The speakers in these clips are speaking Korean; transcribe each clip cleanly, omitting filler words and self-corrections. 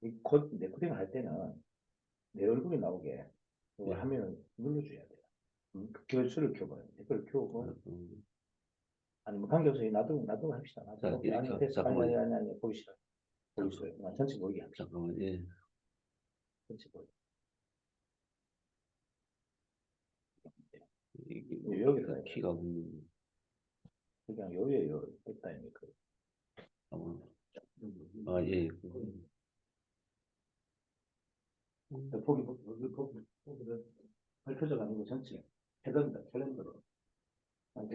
이 코, 레코딩을 할 때는 내 얼굴이 나오게 예. 화면을 눌러줘야 돼요. 그 교수를 켜봐요. 댓글을 켜고 아니 뭐 관계없이 놔두고 합시다. 자, 놔두고 이렇게 아니 됐어. 잠깐만요. 아니 보기 싫어. 보기 싫어요. 그냥 전체 보이게 합시다. 잠깐만, 예. 전체 보이게. 이게 여기서 키가 그냥 요예요. 됐다니까. 아, 예. 보기 펼쳐져 가는 거 전체 캘린더로.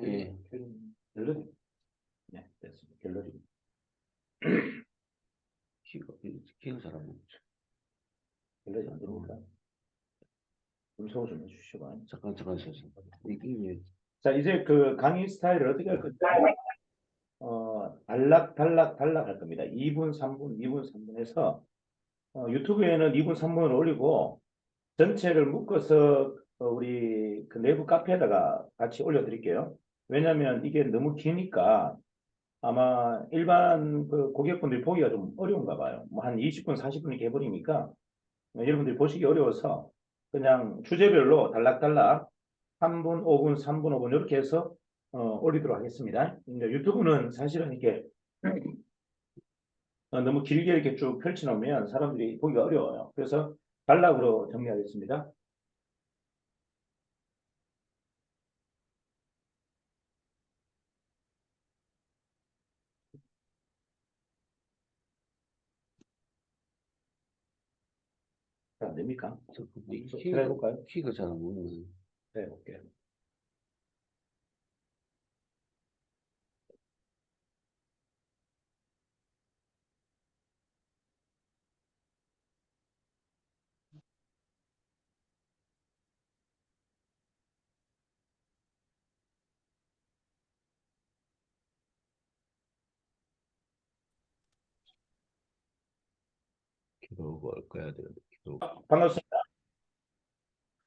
예. 갤러리. 네, 됐습니다. 갤러리. 키가 잘 안 먹죠. 갤러리 안 됩니까? 음성을 좀 해주시고. 잠깐. 이게 자, 이제 그 강의 스타일을 어떻게 할 건지, 단락 할 겁니다. 2분, 3분 해서, 유튜브에는 2분, 3분을 올리고, 전체를 묶어서, 우리 그 내부 카페에다가 같이 올려드릴게요. 왜냐면 이게 너무 기니까, 아마 일반 그 고객분들이 보기가 좀 어려운가 봐요. 뭐 한 20분, 40분 이렇게 해버리니까, 여러분들이 보시기 어려워서, 그냥 주제별로 단락 3분, 5분, 3분, 5분 이렇게 해서 올리도록 하겠습니다. 이제 유튜브는 사실은 이렇게 너무 길게 이렇게 쭉 펼쳐놓으면 사람들이 보기가 어려워요. 그래서 단락으로 정리하겠습니다. 잘 안 됩니까? 해볼까요? 키가 잘 안 먹는. 해볼게요. 키로 꺼야 돼요. 키로. 반갑습니다.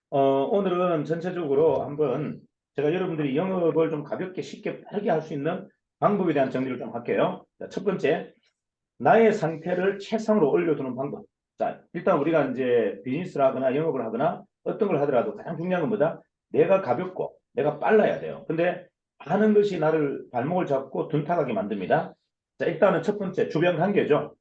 오늘은 전체적으로 한번 제가 여러분들이 영업을 좀 가볍게 쉽게 빠르게 할 수 있는 방법에 대한 정리를 좀 할게요. 자, 첫 번째, 나의 상태를 최상으로 올려두는 방법. 자, 일단 우리가 이제 비즈니스를 하거나 영업을 하거나 어떤 걸 하더라도 가장 중요한 건 뭐다? 내가 가볍고 내가 빨라야 돼요. 근데 많은 것이 나를 발목을 잡고 둔탁하게 만듭니다. 자, 일단은 첫 번째 주변 관계죠.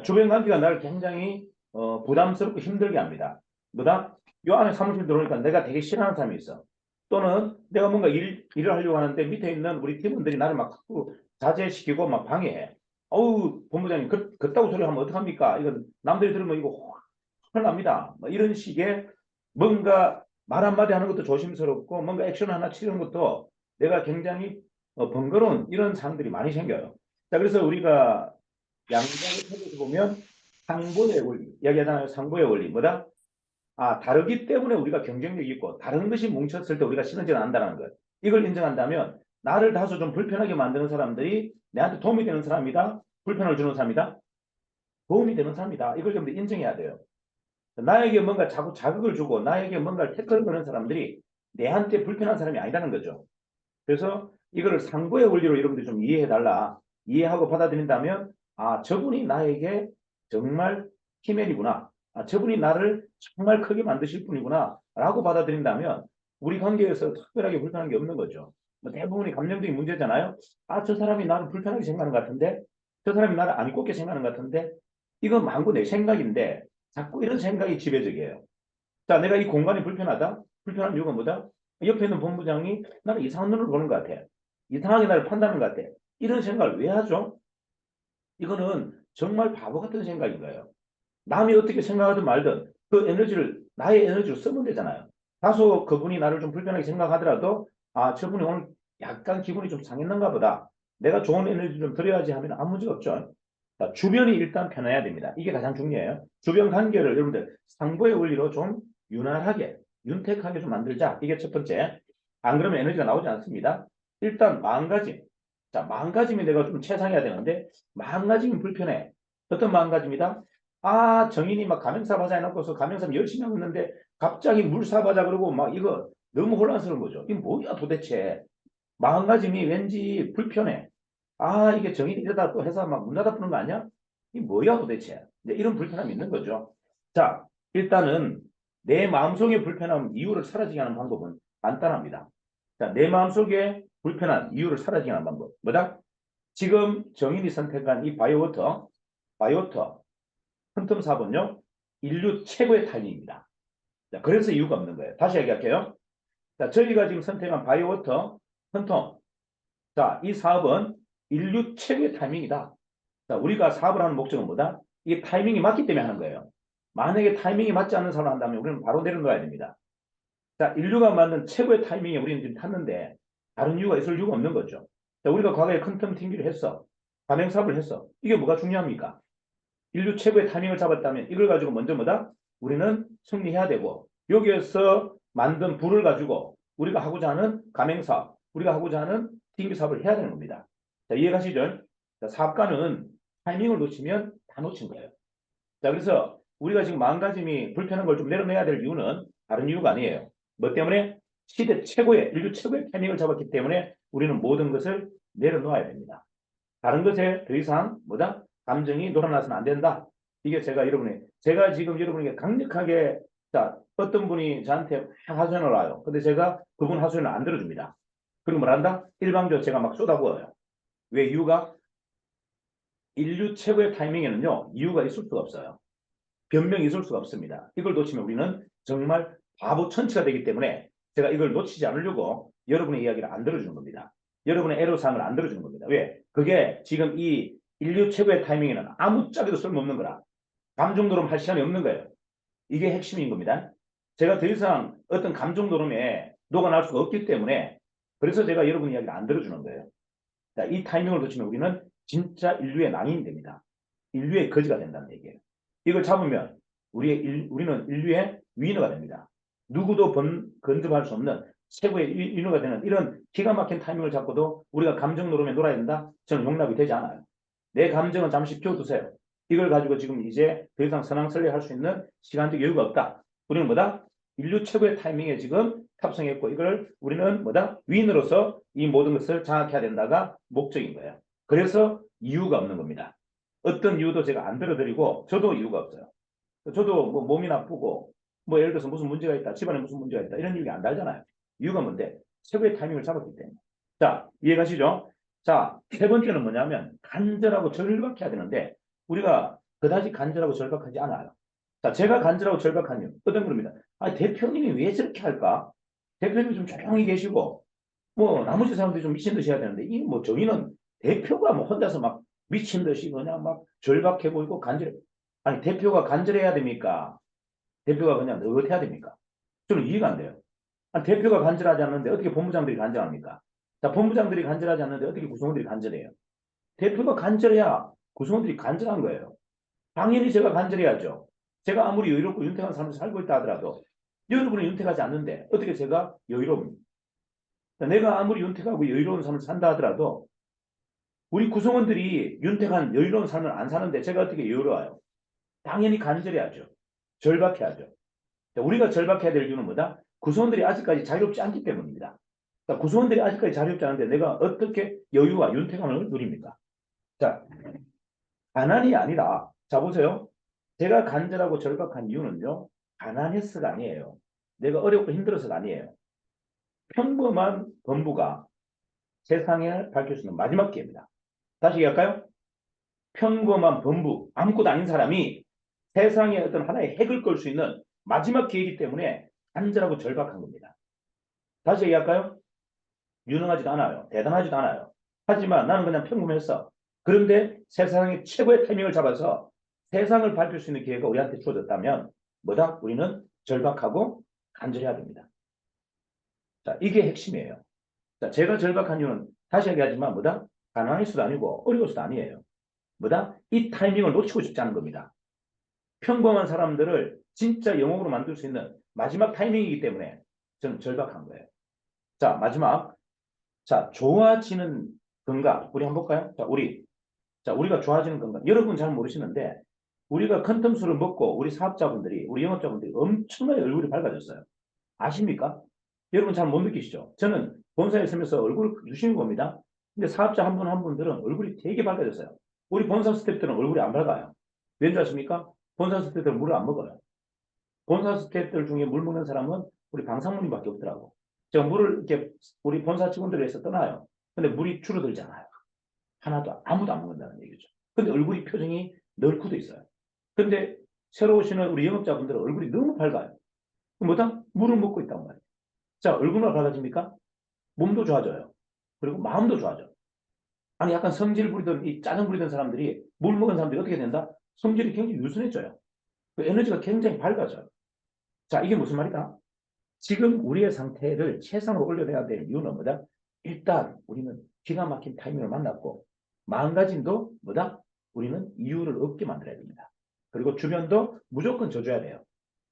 주변 관계가 나를 굉장히 부담스럽고 힘들게 합니다. 뭐다? 요 안에 사무실 들어오니까 내가 되게 싫어하는 사람이 있어. 또는 내가 뭔가 일을 하려고 하는데 밑에 있는 우리 팀원들이 나를 막 자제시키고 막 방해해. 어우, 본부장님, 그따구 소리 하면 어떡합니까? 이건 남들이 들으면 이거 큰일 납니다. 뭐 이런 식의 뭔가 말 한마디 하는 것도 조심스럽고 뭔가 액션 하나 치는 것도 내가 굉장히 번거로운 이런 상황들이 많이 생겨요. 자, 그래서 우리가 양자를 찾아서 보면 상보의 원리, 이야기하잖아요. 상보의 원리. 뭐다? 아, 다르기 때문에 우리가 경쟁력이 있고 다른 것이 뭉쳤을 때 우리가 시너지가 난다는 것. 이걸 인정한다면 나를 다소 좀 불편하게 만드는 사람들이 내한테 도움이 되는 사람이다. 불편을 주는 사람이다. 도움이 되는 사람이다. 이걸 좀 인정해야 돼요. 나에게 뭔가 자꾸 자극을 주고 나에게 뭔가를 태클을 거는 사람들이 내한테 불편한 사람이 아니라는 거죠. 그래서 이거를 상부의 원리로 여러분들이 좀 이해해달라. 이해하고 받아들인다면 아, 저분이 나에게 정말 키맨이구나. 아, 저분이 나를 정말 크게 만드실 분이구나. 라고 받아들인다면 우리 관계에서 특별하게 불편한 게 없는 거죠. 뭐 대부분이 감정적인 문제잖아요. 아, 저 사람이 나를 불편하게 생각하는 것 같은데 저 사람이 나를 안 곱게 생각하는 것 같은데 이건 망고 내 생각인데 자꾸 이런 생각이 지배적이에요. 자, 내가 이 공간이 불편하다? 불편한 이유가 뭐다? 옆에 있는 본부장이 나를 이상한 눈으로 보는 것 같아. 이상하게 나를 판단하는 것 같아. 이런 생각을 왜 하죠? 이거는 정말 바보 같은 생각인 거예요. 남이 어떻게 생각하든 말든 그 에너지를 나의 에너지로 쓰면 되잖아요. 다소 그분이 나를 좀 불편하게 생각하더라도 아, 저분이 오늘 약간 기분이 좀 상했는가 보다. 내가 좋은 에너지 좀 드려야지 하면 아무 문제 없죠. 자, 주변이 일단 편해야 됩니다. 이게 가장 중요해요. 주변 관계를 여러분들 상보의 원리로 좀 윤활하게, 윤택하게 좀 만들자. 이게 첫 번째. 안 그러면 에너지가 나오지 않습니다. 일단 마음가짐. 자, 마음가짐이 내가 좀 최상해야 되는데 마음가짐이 불편해. 어떤 마음가짐이다? 아, 정인이 막 가맹사 하자 해놓고서 가맹사 열심히 하고 있는데 갑자기 물 사바자 그러고 막 이거 너무 혼란스러운 거죠. 이게 뭐야 도대체. 마음가짐이 왠지 불편해. 아, 이게 정인이 이러다 또 회사 막 문 닫아 푸는 거 아니야? 이 뭐야 도대체? 이제 이런 불편함이 있는 거죠. 자, 일단은 내 마음속에 불편한 이유를 사라지게 하는 방법은 간단합니다. 자, 내 마음속에 불편한 이유를 사라지게 하는 방법. 뭐다? 지금 정인이 선택한 이 바이오워터 퀀텀 사업은요, 인류 최고의 타이밍입니다. 자, 그래서 이유가 없는 거예요. 다시 얘기할게요. 자, 저희가 지금 선택한 바이오워터 퀀텀. 자, 이 사업은 인류 최고의 타이밍이다. 자, 우리가 사업을 하는 목적은 뭐다? 이게 타이밍이 맞기 때문에 하는 거예요. 만약에 타이밍이 맞지 않는 사업을 한다면 우리는 바로 내려놓아야 됩니다. 자, 인류가 만든 최고의 타이밍에 우리는 지금 탔는데 다른 이유가 있을 이유가 없는 거죠. 자, 우리가 과거에 퀀텀 튕기를 했어. 가맹 사업을 했어. 이게 뭐가 중요합니까? 인류 최고의 타이밍을 잡았다면 이걸 가지고 먼저 뭐다? 우리는 승리해야 되고 여기에서 만든 부를 가지고 우리가 하고자 하는 가맹사업, 우리가 하고자 하는 튕기 사업을 해야 되는 겁니다. 자, 이해가시죠? 자, 사업가는 타이밍을 놓치면 다 놓친 거예요. 자, 그래서 우리가 지금 마음가짐이 불편한 걸 좀 내려내야 될 이유는 다른 이유가 아니에요. 뭐 때문에? 시대 최고의, 인류 최고의 타이밍을 잡았기 때문에 우리는 모든 것을 내려놓아야 됩니다. 다른 것에 더 이상 뭐다? 감정이 놀아나서는 안 된다. 이게 제가 지금 여러분에게 강력하게, 자, 어떤 분이 저한테 하소연을 와요. 근데 제가 그분 하소연을 안 들어줍니다. 그리고 뭘 한다? 일방적으로 제가 막 쏟아부어요. 왜? 이유가 인류 최고의 타이밍에는요, 이유가 있을 수가 없어요. 변명이 있을 수가 없습니다. 이걸 놓치면 우리는 정말 바보 천치가 되기 때문에 제가 이걸 놓치지 않으려고 여러분의 이야기를 안 들어주는 겁니다. 여러분의 애로사항을 안 들어주는 겁니다. 왜? 그게 지금 이 인류 최고의 타이밍에는 아무짝에도 쓸모없는 거라. 감정노름 할 시간이 없는 거예요. 이게 핵심인 겁니다. 제가 더 이상 어떤 감정노름에 녹아날 수가 없기 때문에 그래서 제가 여러분 이야기를 안 들어주는 거예요. 자, 이 타이밍을 놓치면 우리는 진짜 인류의 낭인이 됩니다. 인류의 거지가 된다는 얘기예요. 이걸 잡으면 우리는 인류의 위너가 됩니다. 누구도 건드할 수 없는 최고의 위너가 되는 이런 기가 막힌 타이밍을 잡고도 우리가 감정 노름에 놀아야 된다? 저는 용납이 되지 않아요. 내 감정은 잠시 비워두세요. 이걸 가지고 지금 이제 더 이상 선왕설레 할 수 있는 시간적 여유가 없다. 우리는 뭐다? 인류 최고의 타이밍에 지금 탑승했고 이걸 우리는 뭐다? 위인으로서 이 모든 것을 장악해야 된다가 목적인 거예요. 그래서 이유가 없는 겁니다. 어떤 이유도 제가 안 들어드리고 저도 이유가 없어요. 저도 뭐 몸이 나쁘고 뭐 예를 들어서 무슨 문제가 있다, 집안에 무슨 문제가 있다 이런 이유가 안 달잖아요. 이유가 뭔데? 최고의 타이밍을 잡았기 때문에. 자, 이해가시죠? 자, 세 번째는 뭐냐면 간절하고 절박해야 되는데 우리가 그다지 간절하고 절박하지 않아요. 자, 제가 간절하고 절박한 이유 어떤 겁니다. 아, 대표님이 왜 저렇게 할까? 대표님이 좀 조용히 계시고 뭐 나머지 사람들이 좀 미친 듯이 해야 되는데 이 뭐 저희는 대표가 뭐 혼자서 막 미친 듯이 그냥 막 절박해 보이고 간절해. 아니 대표가 간절해야 됩니까? 대표가 그냥 느긋해야 됩니까? 저는 이해가 안 돼요. 아니, 대표가 간절하지 않는데 어떻게 본부장들이 간절합니까? 자, 본부장들이 간절하지 않는데 어떻게 구성원들이 간절해요? 대표가 간절해야 구성원들이 간절한 거예요. 당연히 제가 간절해야죠. 제가 아무리 여유롭고 윤택한 삶을 살고 있다 하더라도 여러분은 윤택하지 않는데 어떻게 제가 여유로웁니까? 내가 아무리 윤택하고 여유로운 삶을 산다 하더라도 우리 구성원들이 윤택한 여유로운 삶을 안 사는데 제가 어떻게 여유로워요? 당연히 간절해야죠. 절박해야죠. 우리가 절박해야 될 이유는 뭐다? 구성원들이 아직까지 자유롭지 않기 때문입니다. 그러니까 구성원들이 아직까지 자유롭지 않은데 내가 어떻게 여유와 윤택함을 누립니까? 자, 가난이 아니라, 자 보세요. 제가 간절하고 절박한 이유는요. 가난해서가 아니에요. 내가 어렵고 힘들어서가 아니에요. 평범한 범부가 세상에 밝힐 수 있는 마지막 기회입니다. 다시 얘기할까요? 평범한 범부, 아무것도 아닌 사람이 세상에 어떤 하나의 핵을 끌 수 있는 마지막 기회이기 때문에 간절하고 절박한 겁니다. 다시 얘기할까요? 유능하지도 않아요. 대단하지도 않아요. 하지만 나는 그냥 평범했어. 그런데 세상의 최고의 타이밍을 잡아서 세상을 밝힐 수 있는 기회가 우리한테 주어졌다면 뭐다? 우리는 절박하고 간절해야 됩니다. 자, 이게 핵심이에요. 자, 제가 절박한 이유는 다시 얘기하지만 뭐다? 가난해서도 아니고 어려워서도 아니에요. 뭐다? 이 타이밍을 놓치고 싶지 않은 겁니다. 평범한 사람들을 진짜 영웅으로 만들 수 있는 마지막 타이밍이기 때문에 저는 절박한 거예요. 자, 마지막. 자, 좋아지는 건강. 우리 한번 볼까요? 자, 우리가 좋아지는 건강. 여러분 잘 모르시는데, 우리가 컨텀수를 먹고, 우리 사업자분들이, 우리 영업자분들이 엄청나게 얼굴이 밝아졌어요. 아십니까? 여러분 잘 못 느끼시죠? 저는 본사에 있으면서 얼굴을 유심히 봅니다. 근데 사업자 한 분 한 분들은 얼굴이 되게 밝아졌어요. 우리 본사 스태프들은 얼굴이 안 밝아요. 왠지 아십니까? 본사 스태프들은 물을 안 먹어요. 본사 스태프들 중에 물 먹는 사람은 우리 방상무님밖에 없더라고. 제가 물을 이렇게 우리 본사 직원들에 의해서 떠나요. 근데 물이 줄어들잖아요. 하나도 아무도 안 먹는다는 얘기죠. 근데 얼굴이 표정이 널고도 있어요. 근데 새로 오시는 우리 영업자분들은 얼굴이 너무 밝아요. 뭐다? 물을 먹고 있단 말이에요. 자, 얼굴만 밝아집니까? 몸도 좋아져요. 그리고 마음도 좋아져. 아니 약간 성질 부리던 이 짜증 부리던 사람들이 물 먹은 사람들이 어떻게 된다? 성질이 굉장히 유순해져요. 그 에너지가 굉장히 밝아져요. 자, 이게 무슨 말이다? 지금 우리의 상태를 최상으로 올려내야 될 이유는 뭐다? 일단 우리는 기가 막힌 타이밍을 만났고 마음가짐도 뭐다? 우리는 이유를 없게 만들어야 됩니다. 그리고 주변도 무조건 져줘야 돼요.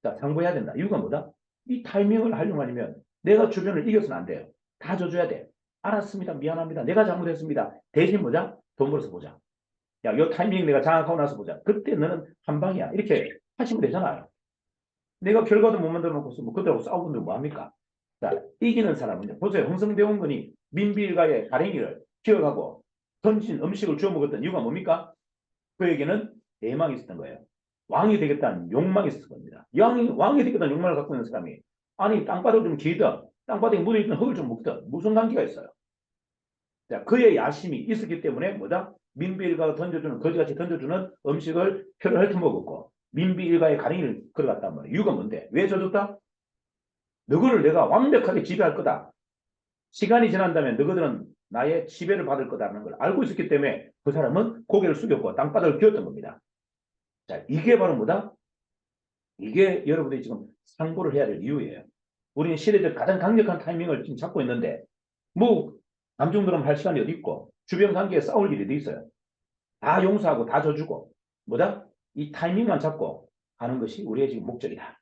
자, 상부해야 된다. 이유가 뭐다? 이 타이밍을 활용하려면 내가 주변을 이겨서는 안 돼요. 다 져줘야 돼. 알았습니다. 미안합니다. 내가 잘못했습니다. 대신 뭐자? 돈 벌어서 보자. 야, 요 타이밍 내가 장악하고 나서 보자. 그때 너는 한 방이야. 이렇게 하시면 되잖아요. 내가 결과도 못 만들어 놓고서 뭐 그들하고 싸우는데 뭐합니까? 자, 이기는 사람은요. 보세요. 흥성대원군이 민비일가의 가랭이를 기어가고 던진 음식을 주워 먹었던 이유가 뭡니까? 그에게는 대망이 있었던 거예요. 왕이 되겠다는 욕망이 있었을 겁니다. 왕이 되겠다는 욕망을 갖고 있는 사람이 아니 땅바닥을 좀 기든 땅바닥에 묻어있던 흙을 좀 먹든 무슨 관계가 있어요? 자, 그의 야심이 있었기 때문에 뭐다? 민비일가가 던져주는 거지같이 던져주는 음식을 표를 핥아먹었고 민비일가의 가랭이를 걸어갔단 말이에요. 이유가 뭔데? 왜 져줬다? 너희를 내가 완벽하게 지배할 거다. 시간이 지난다면 너희들은 나의 지배를 받을 거다라는 걸 알고 있었기 때문에 그 사람은 고개를 숙였고 땅바닥을 기었던 겁니다. 자, 이게 바로 뭐다? 이게 여러분들이 지금 상고를 해야 될 이유예요. 우리는 시대적 가장 강력한 타이밍을 지금 잡고 있는데 뭐 감정드럼 할 시간이 어디 있고 주변 관계에 싸울 일이 어디 있어요. 다 용서하고 다 져주고 뭐다? 이 타이밍만 잡고 가는 것이 우리의 지금 목적이다.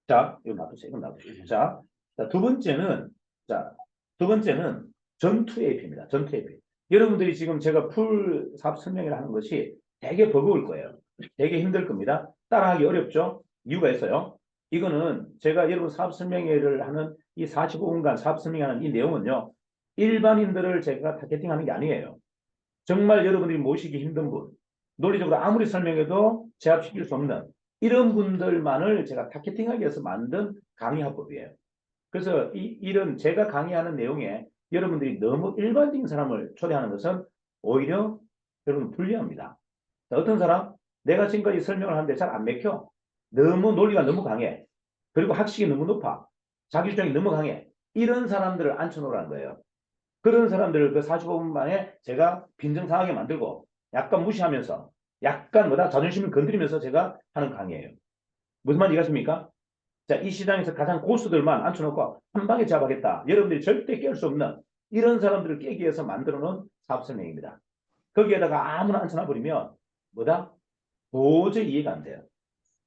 자, 이거 놔두세요. 이거 놔두세요. 자, 두 번째는, 자, 두 번째는 전투 AP입니다. 전투 AP. 여러분들이 지금 제가 풀 사업 설명을 하는 것이 되게 버거울 거예요. 되게 힘들 겁니다. 따라하기 어렵죠? 이유가 있어요. 이거는 제가 여러분 사업 설명회를 하는 이 45분간 사업 설명하는 이 내용은요. 일반인들을 제가 타겟팅하는 게 아니에요. 정말 여러분들이 모시기 힘든 분, 논리적으로 아무리 설명해도 제압시킬 수 없는 이런 분들만을 제가 타겟팅하기 위해서 만든 강의화법이에요. 그래서 이런 제가 강의하는 내용에 여러분들이 너무 일반적인 사람을 초대하는 것은 오히려 여러분 불리합니다. 어떤 사람? 내가 지금까지 설명을 하는데 잘 안 맥혀. 너무 논리가 너무 강해. 그리고 학식이 너무 높아. 자기 주장이 너무 강해. 이런 사람들을 앉혀놓으라는 거예요. 그런 사람들을 그 45분 만에 제가 빈정상하게 만들고 약간 무시하면서 약간 뭐다 자존심을 건드리면서 제가 하는 강의예요. 무슨 말인지 이해하십니까? 자, 이 시장에서 가장 고수들만 앉혀놓고 한 방에 잡아겠다. 여러분들이 절대 깰 수 없는 이런 사람들을 깨기 위해서 만들어 놓은 사업 설명입니다. 거기에다가 아무나 앉혀놔버리면 뭐다? 도저히 이해가 안 돼요.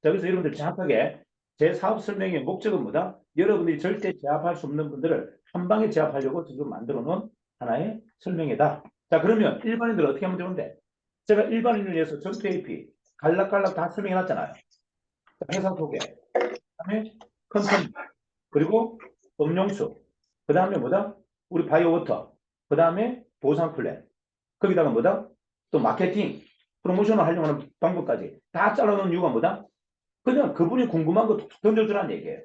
자, 그래서 여러분들 정확하게 제 사업 설명의 목적은 뭐다? 여러분들이 절대 제압할 수 없는 분들을 한 방에 제압하려고 지금 만들어 놓은 하나의 설명이다. 자, 그러면 일반인들은 어떻게 하면 되는데? 제가 일반인을 위해서 전투 AP 갈락갈락 다 설명해 놨잖아요. 회사 소개, 그다음에 컨텐츠, 그리고 음용수, 그 다음에 뭐다? 우리 바이오워터, 그 다음에 보상 플랜, 거기다가 뭐다? 또 마케팅, 프로모션을 하려고 하는 방법까지 다 잘라놓은 이유가 뭐다? 그냥 그분이 궁금한 거 툭툭 던져주라는 얘기예요.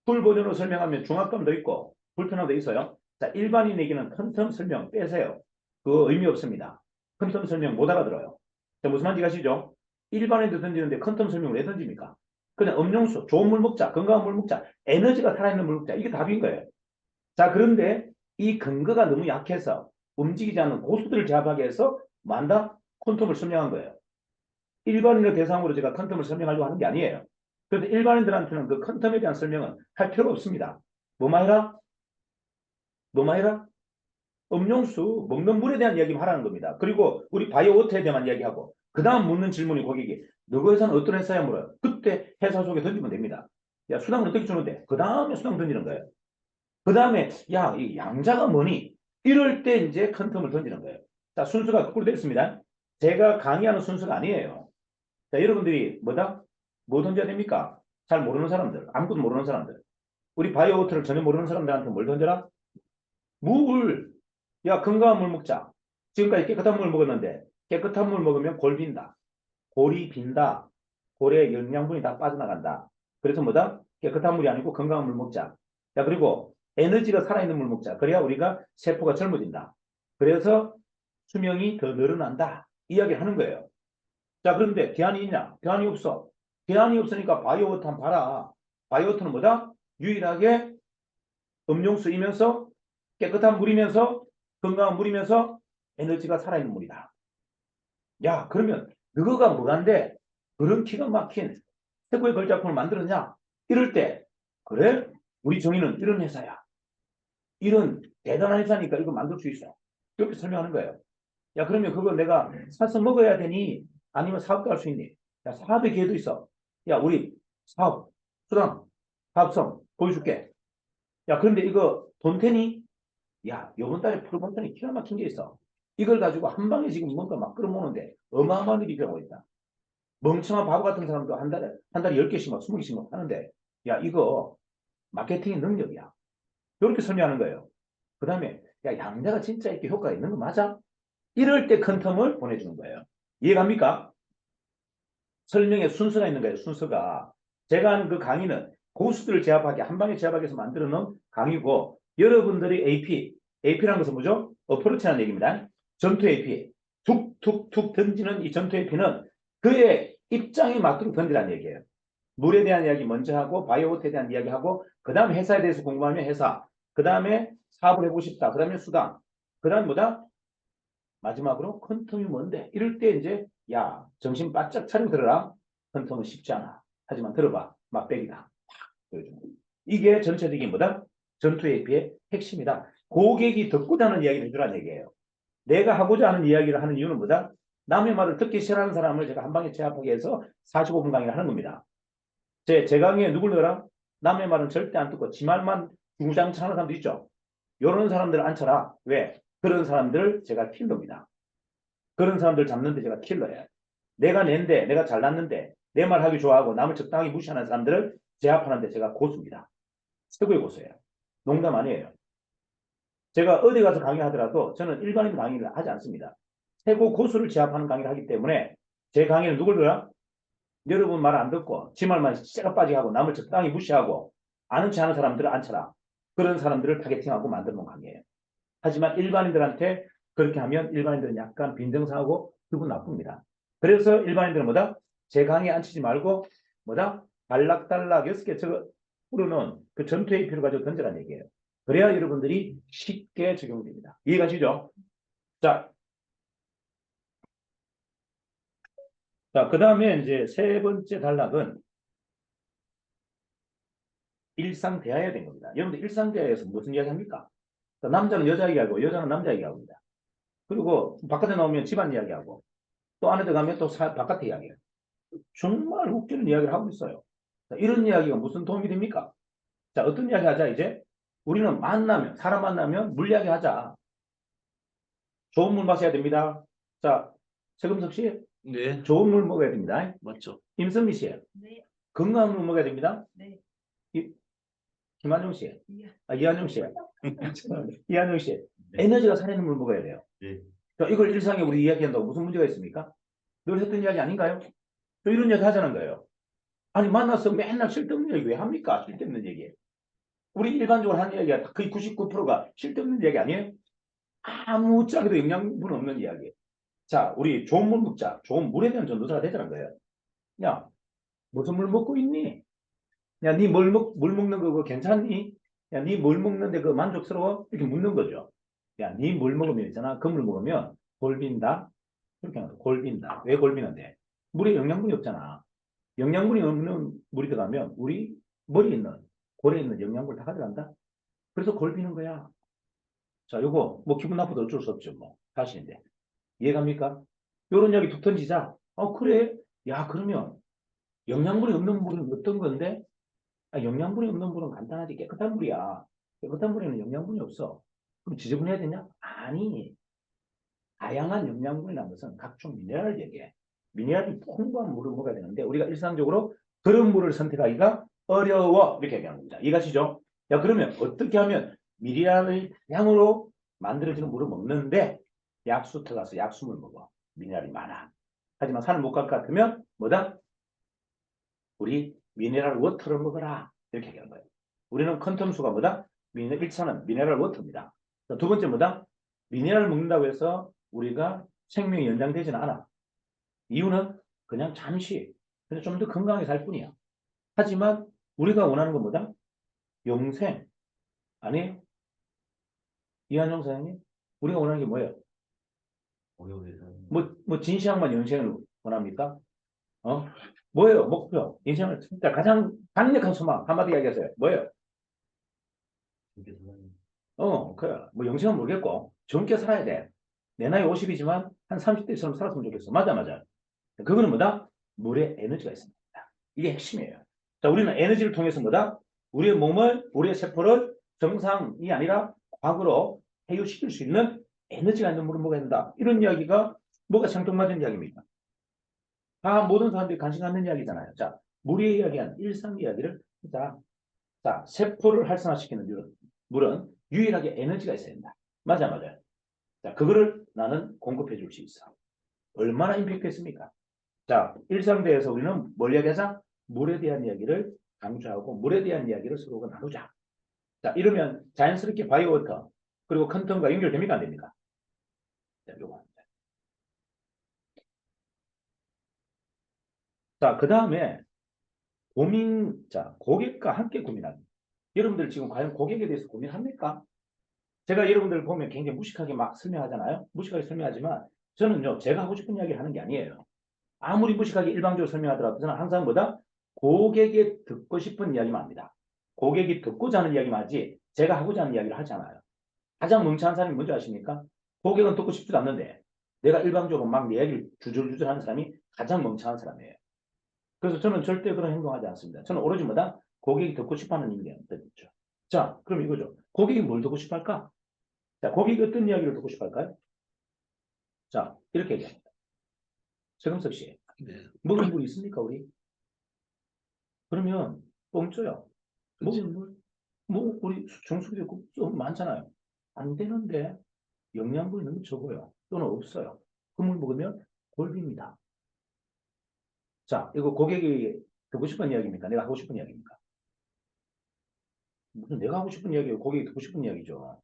풀 버전으로 설명하면 중압감도 있고 불편함도 있어요. 자, 일반인에게는 큰텀 설명 빼세요. 그거 의미 없습니다. 큰텀 설명 못 알아들어요. 자, 무슨 말인지 아시죠? 일반인도 던지는데 큰텀 설명을 왜 던집니까? 그냥 음용수, 좋은 물 먹자, 건강한 물 먹자, 에너지가 살아있는 물 먹자. 이게 답인 거예요. 자, 그런데 이 근거가 너무 약해서 움직이지 않는 고수들을 제압하기 위해서 만다 콘텀을 설명한 거예요. 일반인을 대상으로 제가 컨텀을 설명하려고 하는 게 아니에요. 그래서 일반인들한테는 그 컨텀에 대한 설명은 할 필요가 없습니다. 뭐만 해라? 뭐만 해라? 음용수, 먹는 물에 대한 이야기만 하라는 겁니다. 그리고 우리 바이오워터에 대한 이야기하고 그 다음 묻는 질문이 고객이 너희 회사는 어떤 회사야 물어요. 그때 회사 속에 던지면 됩니다. 야, 수당을 어떻게 주는데? 그 다음에 수당 던지는 거예요. 그 다음에 야, 이 양자가 뭐니? 이럴 때 이제 컨텀을 던지는 거예요. 자, 순서가 거꾸로 됐습니다. 제가 강의하는 순서가 아니에요. 자, 여러분들이 뭐다? 뭐 던져야 됩니까? 잘 모르는 사람들, 아무것도 모르는 사람들. 우리 바이오워터를 전혀 모르는 사람들한테 뭘 던져라? 물. 야, 건강한 물 먹자. 지금까지 깨끗한 물 먹었는데 깨끗한 물 먹으면 골 빈다. 골이 빈다. 골에 영양분이 다 빠져나간다. 그래서 뭐다? 깨끗한 물이 아니고 건강한 물 먹자. 자, 그리고 에너지가 살아있는 물 먹자. 그래야 우리가 세포가 젊어진다. 그래서 수명이 더 늘어난다. 이야기를 하는 거예요. 자, 그런데 대안이 있냐? 대안이 없어. 대안이 없으니까 바이오워터 한번 봐라. 바이오워터는 뭐다? 유일하게 음용수이면서 깨끗한 물이면서 건강한 물이면서 에너지가 살아있는 물이다. 야, 그러면 너가 뭐간데 그런 기가 막힌 최고의 걸작품을 만들었냐? 이럴 때 그래? 우리 정의는 이런 회사야. 이런 대단한 회사니까 이거 만들 수 있어. 이렇게 설명하는 거예요. 야, 그러면 그거 내가 사서 먹어야 되니? 아니면 사업도 할 수 있니? 야, 사업의 기회도 있어. 야, 우리 사업, 수당, 사업성 보여줄게. 야, 그런데 이거 돈 되니? 야, 요번 달에 프로모션이 기가 막힌 게 있어. 이걸 가지고 한 방에 지금 뭔가 막 끌어모으는데 어마어마한 일이 필요하고 있다. 멍청한 바보 같은 사람도 한 달에 10개씩 막 20개씩 막 하는데, 야, 이거 마케팅의 능력이야. 이렇게 설명하는 거예요. 그 다음에, 야, 양자가 진짜 이렇게 효과가 있는 거 맞아? 이럴 때 큰 텀을 보내주는 거예요. 이해갑니까? 설명에 순서가 있는 거예요. 순서가. 제가 하는 그 강의는 고수들을 제압하게, 한 방에 제압하기 위해서 만들어 놓은 강의고, 여러분들이 AP라는 것은 뭐죠? 어프로치라는 얘기입니다. 전투 AP. 툭툭툭 던지는 이 전투 AP는 그의 입장에 맞도록 던지라는 얘기예요. 물에 대한 이야기 먼저 하고, 바이오호트에 대한 이야기 하고, 그 다음에 회사에 대해서 궁금하면 회사, 그 다음에 사업을 해보고 싶다, 그 다음에 수당, 그 다음에 뭐다? 마지막으로 퀀텀이 뭔데? 이럴 때 이제 야, 정신 바짝 차리고 들어라. 퀀텀은 쉽지 않아. 하지만 들어봐. 맛배기다. 이게 전체적인 뭐다? 전투 AP의 핵심이다. 고객이 듣고자 하는 이야기를 해주라는 얘기예요. 내가 하고자 하는 이야기를 하는 이유는 뭐다? 남의 말을 듣기 싫어하는 사람을 제가 한 방에 제압하게 해서 45분 강의를 하는 겁니다. 제 강의에 누굴 넣어라? 남의 말은 절대 안 듣고 지 말만 중장창 하는 사람도 있죠. 이런 사람들을 앉혀라. 왜? 그런 사람들을 제가 킬러입니다. 그런 사람들 잡는데 제가 킬러예요. 내가 낸데, 내가 잘났는데, 내 말 하기 좋아하고 남을 적당히 무시하는 사람들을 제압하는데 제가 고수입니다. 최고의 고수예요. 농담 아니에요. 제가 어디 가서 강의하더라도 저는 일반인 강의를 하지 않습니다. 최고 고수를 제압하는 강의를 하기 때문에 제 강의는 누굴 들어? 여러분 말 안 듣고 지 말만 쎄가 빠지게 하고 남을 적당히 무시하고 아는 체 하는 사람들을 앉혀라. 그런 사람들을 타겟팅하고 만들어 놓은 강의예요. 하지만 일반인들한테 그렇게 하면 일반인들은 약간 빈정상하고 기분 나쁩니다. 그래서 일반인들은 뭐다? 제 강의에 앉히지 말고 뭐다? 단락단락 6개 적어 풀어놓은 그 전투 AP를 가지고 던져라는 얘기예요. 그래야 여러분들이 쉽게 적용됩니다. 이해가시죠? 자, 그 다음에 이제 세 번째 단락은 일상 대화해야 된 겁니다. 여러분들 일상 대화에서 무슨 이야기 합니까? 남자는 여자 얘기하고 여자는 남자 얘기합니다. 그리고 바깥에 나오면 집안 이야기하고 또 안에 들어가면 또 바깥에 이야기해요. 정말 웃기는 이야기를 하고 있어요. 자, 이런 이야기가 무슨 도움이 됩니까? 자, 어떤 이야기 하자, 이제? 우리는 사람 만나면 물 이야기 하자. 좋은 물 마셔야 됩니다. 자, 최금석 씨, 네, 좋은 물 먹어야 됩니다. 맞죠. 임선미 씨, 네, 건강한 물 먹어야 됩니다. 네. 김한용 씨, 예. 이한용 씨, 이한용 씨, 네. 에너지가 살아있는 물 먹어야 돼요. 네. 자, 이걸 일상에 우리 이야기한다고 무슨 문제가 있습니까? 늘 했던 이야기 아닌가요? 또 이런 이야기 하자는 거예요. 아니, 만나서 맨날 쓸데없는 얘기 왜 합니까? 쓸데없는 얘기. 우리 일반적으로 하는 이야기가 거의 99%가 쓸데없는 이야기 아니에요? 아무짝에도 영양분 없는 이야기. 자, 우리 좋은 물 먹자. 좋은 물에 대한 전도사가 되자는 거예요. 야, 무슨 물 먹고 있니? 야, 니 물 먹는 거 그거 괜찮니? 야, 니 물 먹는데 그거 만족스러워? 이렇게 묻는 거죠. 야, 니 물 먹으면 있잖아. 그 물 먹으면 골 빈다. 그렇게 하면 골 빈다. 왜 골 비는데? 물에 영양분이 없잖아. 영양분이 없는 물이 들어가면 우리 머리에 있는, 골에 있는 영양분을 다 가져간다. 그래서 골 비는 거야. 자, 요거 뭐 기분 나쁘다 어쩔 수 없죠. 뭐 사실인데. 이해갑니까? 요런 이야기 툭 던지자. 그래? 야, 그러면 영양분이 없는 물은 어떤 건데? 영양분이 없는 물은 간단하지. 깨끗한 물이야. 깨끗한 물에는 영양분이 없어. 그럼 지저분해야 되냐? 아니. 다양한 영양분이라는 것은 각종 미네랄을 얘기해. 미네랄이 풍부한 물을 먹어야 되는데 우리가 일상적으로 그런 물을 선택하기가 어려워. 이렇게 얘기하는 겁니다. 이해가시죠? 야, 그러면 어떻게 하면 미네랄의 양으로 만들어지는 물을 먹는데 약수 들어가서 약수물 먹어. 미네랄이 많아. 하지만 산을 못 갈 것 같으면 뭐다? 우리 미네랄 워터를 먹어라. 이렇게 얘기하는 거예요. 우리는 컨텀수가 뭐다? 1차는 미네랄 워터입니다. 두 번째 뭐다? 미네랄을 먹는다고 해서 우리가 생명이 연장되지는 않아. 이유는 그냥 잠시, 그냥 좀 더 건강하게 살 뿐이야. 하지만 우리가 원하는 건 뭐다? 영생. 아니에요? 이한용 사장님? 우리가 원하는 게 뭐예요? 오염에서 뭐 진시황만 영생을 원합니까? 어? 뭐예요? 목표, 인생을 진짜 가장 강력한 소망 한마디 이야기하세요. 뭐예요? 뭐 영생은 모르겠고 젊게 살아야 돼. 내 나이 50이지만 한 30대처럼 살았으면 좋겠어. 맞아, 맞아. 그거는 뭐다? 물에 에너지가 있습니다. 이게 핵심이에요. 자, 우리는 에너지를 통해서 뭐다? 우리의 몸을, 우리의 세포를 정상이 아니라 과거로 회유시킬 수 있는 에너지가 있는 물을 먹어야 된다. 이런 이야기가 뭐가 생뚱맞은 이야기입니까? 다 모든 사람들이 관심 갖는 이야기잖아요. 자, 물의 이야기한 일상 이야기를 자, 세포를 활성화시키는 물은 유일하게 에너지가 있어야 된다. 맞아, 맞아요. 자, 그거를 나는 공급해 줄 수 있어. 얼마나 임팩트 있습니까? 자, 일상대에서 우리는 뭘 이야기하자? 물에 대한 이야기를 강조하고 물에 대한 이야기를 서로가 나누자. 자, 이러면 자연스럽게 바이오워터 그리고 컨텀과 연결됩니까? 안 됩니까? 자, 요거. 자, 그 다음에 고객과 함께 고민하기. 여러분들 지금 과연 고객에 대해서 고민합니까? 제가 여러분들 보면 굉장히 무식하게 막 설명하잖아요. 무식하게 설명하지만 저는요, 제가 하고 싶은 이야기를 하는 게 아니에요. 아무리 무식하게 일방적으로 설명하더라도 저는 항상 뭐다? 고객이 듣고 싶은 이야기만 합니다. 고객이 듣고자 하는 이야기만 하지 제가 하고자 하는 이야기를 하지 않아요. 가장 멍청한 사람이 뭔지 아십니까? 고객은 듣고 싶지도 않는데 내가 일방적으로 막 내 이야기를 주절주절 하는 사람이 가장 멍청한 사람이에요. 그래서 저는 절대 그런 행동하지 않습니다. 저는 오로지 뭐다? 고객이 듣고 싶어하는 이야기를 듣죠. 자, 그럼 이거죠. 고객이 뭘 듣고 싶어 할까? 자, 고객이 어떤 이야기를 듣고 싶어 할까요? 자, 이렇게 얘기합니다. 최금석 씨, 네. 먹을 물 있습니까, 우리? 그러면 뻥쳐요. 먹을 그렇죠. 물? 뭐, 우리 정수기도 좀 많잖아요. 안 되는데 영양분이 너무 적어요. 또는 없어요. 그 물 먹으면 골비입니다. 자, 이거 고객이 듣고 싶은 이야기입니까? 내가 하고 싶은 이야기입니까? 무슨 내가 하고 싶은 이야기예요. 고객이 듣고 싶은 이야기죠.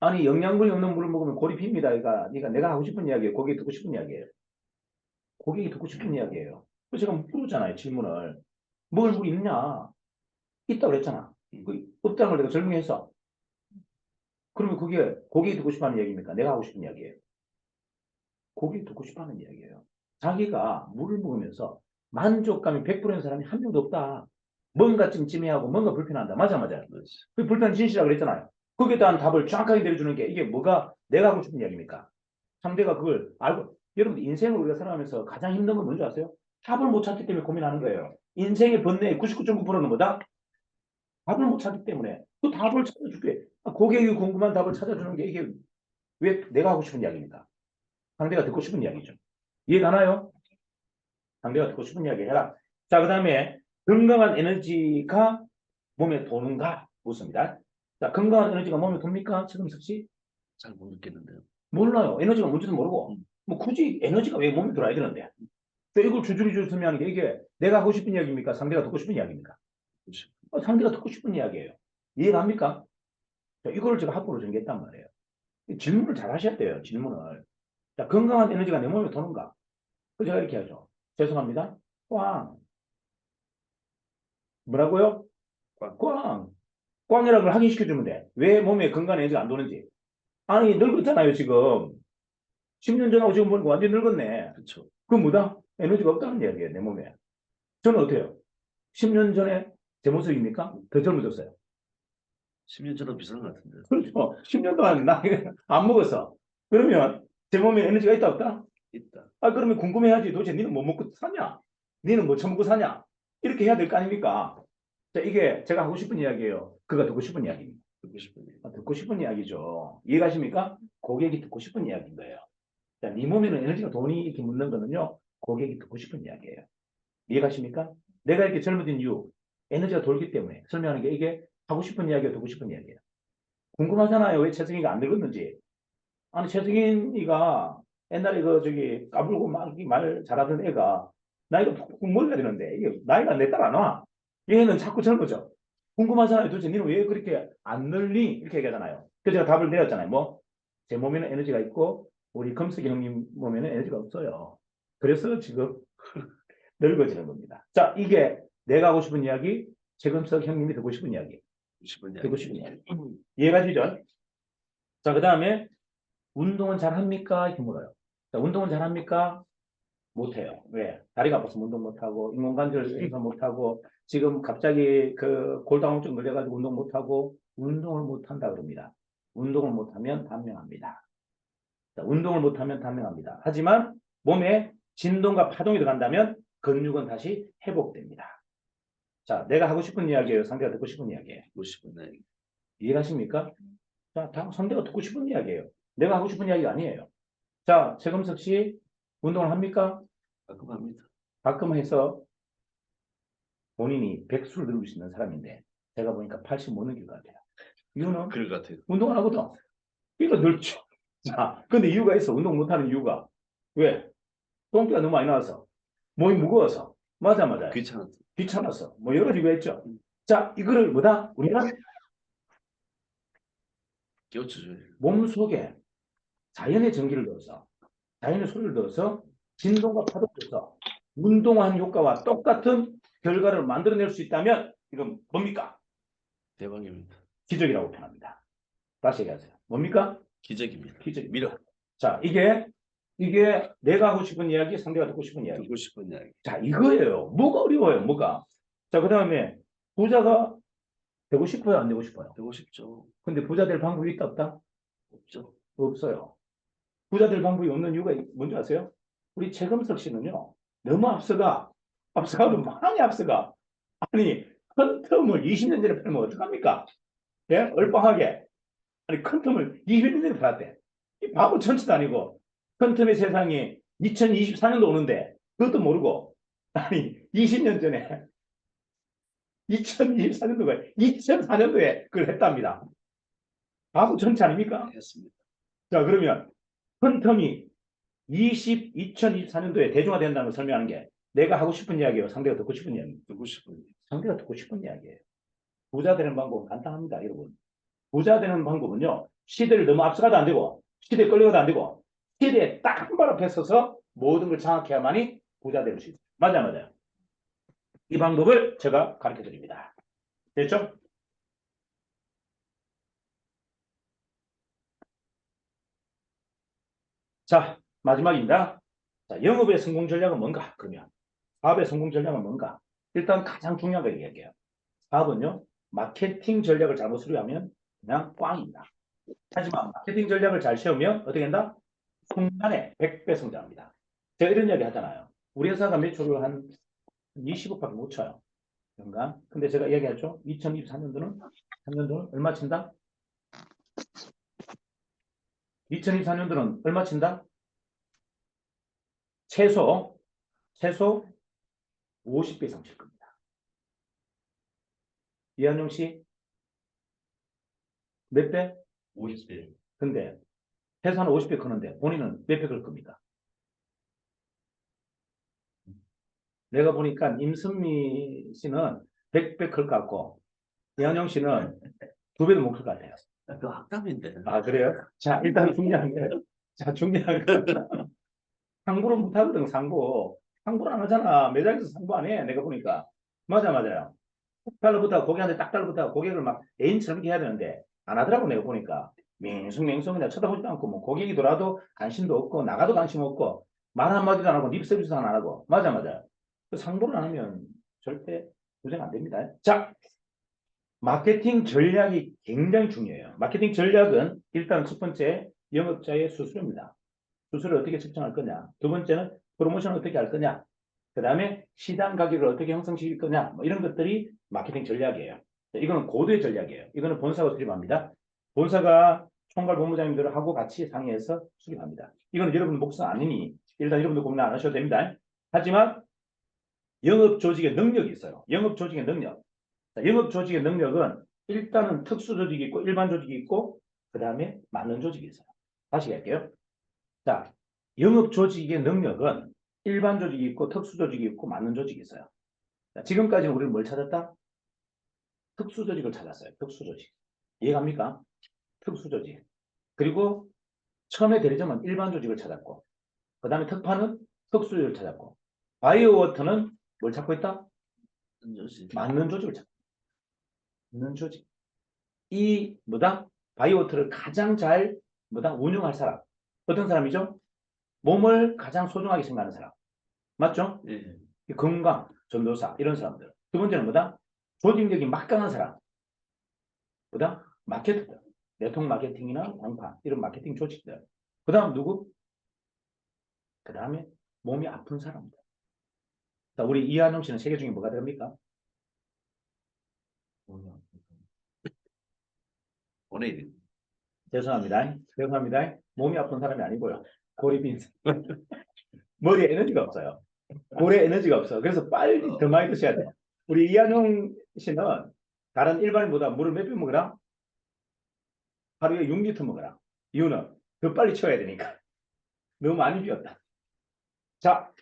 아니, 영양분이 없는 물을 먹으면 골이 핍니다. 그러니까 내가 하고 싶은 이야기예요. 고객이 듣고 싶은 이야기예요. 고객이 듣고 싶은 이야기예요. 그래서 제가 물었잖아요, 질문을. 먹을 물 있냐? 있다고 그랬잖아. 없다는 걸 내가 설명했어. 그러면 그게 고객이 듣고 싶어 하는 이야기입니까? 내가 하고 싶은 이야기예요. 고객이 듣고 싶어 하는 이야기예요. 자기가 물을 먹으면서 만족감이 100%인 사람이 한 명도 없다. 뭔가 찜찜해하고 뭔가 불편한다. 맞아, 맞아. 그 불편 진실이라고 그랬잖아요. 거기에 대한 답을 정확하게 내려주는 게 이게 뭐가 내가 하고 싶은 이야기입니까? 상대가 그걸 알고, 여러분 인생을 우리가 살아가면서 가장 힘든 건 뭔지 아세요? 답을 못 찾기 때문에 고민하는 거예요. 인생의 번뇌의 99.9%는 뭐다? 답을 못 찾기 때문에 그 답을 찾아줄게. 고객이 궁금한 답을 찾아주는 게 이게 왜 내가 하고 싶은 이야기입니까? 상대가 듣고 싶은 이야기죠. 이해가나요? 상대가 듣고 싶은 이야기 해라. 자, 그 다음에 건강한 에너지가 몸에 도는가? 묻습니다. 자, 건강한 에너지가 몸에 돕니까? 최금석 씨? 잘 모르겠는데요. 몰라요. 에너지가 뭔지도 모르고. 뭐 굳이 에너지가 왜 몸에 들어야 되는데? 저 이걸 줄줄이 설명하는 게 이게 내가 하고 싶은 이야기입니까? 상대가 듣고 싶은 이야기입니까? 그렇죠. 상대가 듣고 싶은 이야기예요. 이해갑니까? 자, 이거를 제가 학부로 전개했단 말이에요. 질문을 잘 하셔야 돼요. 질문을. 자, 건강한 에너지가 내 몸에 도는가? 그 제가 이렇게 하죠. 죄송합니다. 꽝. 뭐라고요? 꽝. 꽝이라는 걸 확인시켜주면 돼. 왜 몸에 건강한 에너지가 안 도는지. 아니, 늙었잖아요, 지금. 10년 전하고 지금 보니까 완전 늙었네. 그렇죠. 그럼 뭐다? 에너지가 없다는 이야기예요, 내 몸에. 저는 어때요? 10년 전에 제 모습입니까? 더 젊어졌어요. 10년 전과 비슷한 것 같은데. 그렇죠. 10년 동안 안 먹었어. 그러면 제 몸에 에너지가 있다, 없다? 있다. 그러면 궁금해야지. 도대체 니는 뭐 먹고 사냐? 니는 뭐 처먹고 사냐? 이렇게 해야 될 거 아닙니까? 자, 이게 제가 하고 싶은 이야기예요. 그가 듣고 싶은 이야기입니다. 듣고 싶은 얘기. 듣고 싶은 이야기죠. 이해가십니까? 고객이 듣고 싶은 이야기인 거예요. 자, 네 몸에는 에너지가 돈이 이렇게 묻는 거는요, 고객이 듣고 싶은 이야기예요. 이해가십니까? 내가 이렇게 젊어진 이유, 에너지가 돌기 때문에 설명하는 게 이게 하고 싶은 이야기가 듣고 싶은 이야기예요. 궁금하잖아요. 왜 최승희가 안 늙었는지. 아니, 최승희가 옛날에 그 저기 까불고 막 말 잘하던 애가 나이가 푹푹 먹어야 되는데 이게 나이가 내 딸 안 와. 얘는 자꾸 젊어져. 궁금하잖아요. 도대체 니는 왜 그렇게 안 늙니? 이렇게 얘기하잖아요. 그래서 제가 답을 내렸잖아요. 뭐, 제 몸에는 에너지가 있고 우리 금석이 형님 몸에는 에너지가 없어요. 그래서 지금 늙어지는 겁니다. 자, 이게 내가 하고 싶은 이야기, 최금석 형님이 듣고 싶은 이야기. 90분 듣고 싶은 이야기. 이해가 되죠? 자, 그 다음에 운동은 잘 합니까? 이렇게 물어요. 자, 운동은 잘 합니까? 못해요. 왜? 다리가 아파서 운동 못하고, 인공관절 해서 못하고, 지금 갑자기 그 골다공증 걸려가지고 운동 못하고, 운동을 못한다 그럽니다. 운동을 못하면 단명합니다. 자, 운동을 못하면 단명합니다. 하지만 몸에 진동과 파동이 들어간다면 근육은 다시 회복됩니다. 자, 내가 하고 싶은 이야기예요. 상대가 듣고 싶은 이야기예요. 50분 이해가십니까? 자, 상대가 듣고 싶은 이야기예요. 내가 하고 싶은 이야기가 아니에요. 자, 최금석 씨, 운동을 합니까? 가끔 합니다. 가끔 해서 본인이 백수를 누릴 수 있는 사람인데, 제가 보니까 80 못 넘길 것 같아요. 이유는 그럴 것 같아요. 운동 안 하거든. 이거 늙죠. 자, 근데 이유가 있어. 운동 못 하는 이유가. 왜? 똥기가 너무 많이 나와서. 몸이 무거워서. 맞아, 맞아요. 귀찮았어. 귀찮아서. 뭐 여러 가지가 있죠. 자, 이거를 뭐다? 우리가 깨우쳐줘요. 몸속에 자연의 전기를 넣어서, 자연의 소리를 넣어서, 진동과 파도를 넣어서, 운동한 효과와 똑같은 결과를 만들어낼 수 있다면, 이건 뭡니까? 대박입니다. 기적이라고 표현합니다. 다시 얘기하세요. 뭡니까? 기적입니다. 기적입니다. 미력. 자, 이게 내가 하고 싶은 이야기, 상대가 듣고 싶은 이야기. 듣고 싶은 이야기. 자, 이거예요. 뭐가 어려워요, 뭐가? 자, 그 다음에 부자가 되고 싶어요, 안 되고 싶어요? 되고 싶죠. 근데 부자 될 방법이 있다, 없다? 없죠. 없어요. 부자 될 방법이 없는 이유가 뭔지 아세요? 우리 최금석 씨는요, 너무 앞서가도 많이 앞서가. 아니, 큰 텀을 20년 전에 팔면 어떡합니까? 예? 얼빵하게. 아니, 큰 텀을 20년 전에 팔았대. 이 바보 천치도 아니고, 큰 텀의 세상이 2024년도 오는데, 그것도 모르고, 아니, 20년 전에, 2024년도가 2004년도에 그걸 했답니다. 바보 천치 아닙니까? 했습니다. 자, 그러면, 큰 텀이 2024년도에 대중화된다는 걸 설명하는 게 내가 하고 싶은 이야기예요. 상대가 듣고 싶은 이야기. 듣고 싶은 이야기. 상대가 듣고 싶은 이야기예요. 부자 되는 방법은 간단합니다, 여러분. 부자 되는 방법은요. 시대를 너무 앞서가도 안 되고 시대에 끌려가도 안 되고 시대에 딱 한 발 앞에 서서 모든 걸 장악해야만이 부자 될 수 있어요. 맞아요. 이 방법을 제가 가르쳐 드립니다. 됐죠? 자, 마지막입니다. 자, 영업의 성공 전략은 뭔가? 그러면 사업의 성공 전략은 뭔가? 일단 가장 중요한 거 얘기할게요. 사업은요, 마케팅 전략을 잘못 수리하면 그냥 꽝입니다. 하지만 마케팅 전략을 잘 세우면 어떻게 된다? 순간에 100배 성장합니다. 제가 이런 이야기 하잖아요. 우리 회사가 매출을 한 20억밖에 못 쳐요. 연간. 근데 제가 이야기했죠. 2024년도는 3년도는 얼마 친다? 2024년도는 얼마 친다? 최소 50배 이상 칠 겁니다. 이한용 씨, 몇 배? 50배. 근데 회사는 50배 크는데 본인은 몇 배 클 겁니까? 내가 보니까 임선미 씨는 100배 클 것 같고 이한용 씨는 2배도 못 클 것 같아요. 그 학담인데. 아, 그래요? 자, 일단 중요한 게, 자, 중요한 건 상부를 못 하거든, 상부. 상부를 안 하잖아. 매장에서 상부 안 해. 내가 보니까. 맞아요. 딱 달라붙다가 고객한테 딱 달라붙다가 고객을 막 애인처럼 이렇게 해야 되는데 안 하더라고, 내가 보니까. 맹숭맹숭 그냥 쳐다보지도 않고, 뭐 고객이 돌아도 관심도 없고, 나가도 관심 없고, 말 한마디도 안 하고, 립 서비스도 안 하고. 맞아요. 그 상부를 안 하면 절대 고생 안 됩니다. 자, 마케팅 전략이 굉장히 중요해요. 마케팅 전략은 일단 첫 번째 영업자의 수수료입니다. 수수료를 어떻게 측정할 거냐. 두 번째는 프로모션을 어떻게 할 거냐. 그 다음에 시장 가격을 어떻게 형성시킬 거냐. 뭐 이런 것들이 마케팅 전략이에요. 이거는 고도의 전략이에요. 이거는 본사가 수립합니다. 본사가 총괄 본부장님들하고 같이 상의해서 수립합니다. 이거는 여러분 몫은 아니니 일단 여러분들 고민 안 하셔도 됩니다. 하지만 영업 조직의 능력이 있어요. 영업 조직의 능력. 영업 조직의 능력은 일단은 특수 조직이 있고 일반 조직이 있고 그 다음에 맞는 조직이 있어요. 다시 할게요. 자, 영업 조직의 능력은 일반 조직이 있고 특수 조직이 있고 맞는 조직이 있어요. 자, 지금까지는 우리는 뭘 찾았다? 특수 조직을 찾았어요. 특수 조직. 이해갑니까? 특수 조직. 그리고 처음에 대리점은 일반 조직을 찾았고 그 다음에 특파는 특수 조직을 찾았고 바이오워터는 뭘 찾고 있다? 맞는 조직을 찾고 있는 조직. 이 뭐다? 바이오워터를 가장 잘 뭐다? 운영할 사람. 어떤 사람이죠? 몸을 가장 소중하게 생각하는 사람. 맞죠? 예. 건강, 전도사 이런 사람들. 두 번째는 뭐다? 조직력이 막강한 사람. 뭐다? 마케터들. 네트워크 마케팅이나 광판 이런 마케팅 조직들. 그 다음 누구? 그 다음에 몸이 아픈 사람들. 자, 우리 이한용 씨는 세 개 중에 뭐가 됩니까? 원에 죄송합니다. 죄송합니다. 몸이 아픈 사람이 아니고요. 골이 빈 사람. 머리에 에너지가 없어요. 골에 에너지가 없어. 그래서 빨리 더 많이 드셔야 돼요. 우리 이한용 씨는 다른 일반인보다 물을 몇 병 먹으라? 하루에 6리터 먹어라. 이유는 더 빨리 채워야 되니까. 너무 많이 비웠다. 자,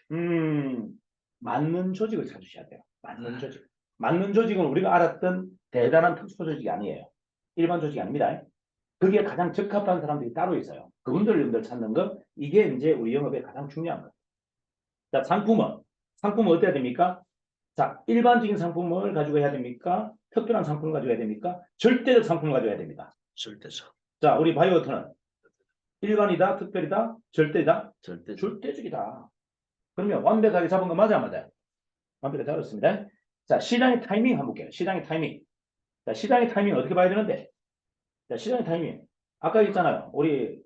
맞는 조직을 찾으셔야 돼요. 맞는 조직. 맞는 조직은 우리가 알았던 대단한 특수 조직이 아니에요. 일반 조직이 아닙니다. 그게 가장 적합한 사람들이 따로 있어요. 그분들 찾는 거, 이게 이제 우리 영업에 가장 중요한 거. 자, 상품은 어때야 됩니까? 자, 일반적인 상품을 가지고 해야 됩니까? 특별한 상품을 가지고 해야 됩니까? 절대적 상품을 가지고 해야 됩니다. 절대적. 자, 우리 바이오트는 일반이다, 특별이다, 절대다, 절대적. 절대적이다. 그러면 완벽하게 잡은 거 맞아, 맞아요? 완벽하게 잡았습니다. 자, 시장의 타이밍 한번 볼게요. 시장의 타이밍. 자, 시장의 타이밍 어떻게 봐야 되는데? 자, 시장의 타이밍. 아까 있잖아요. 우리,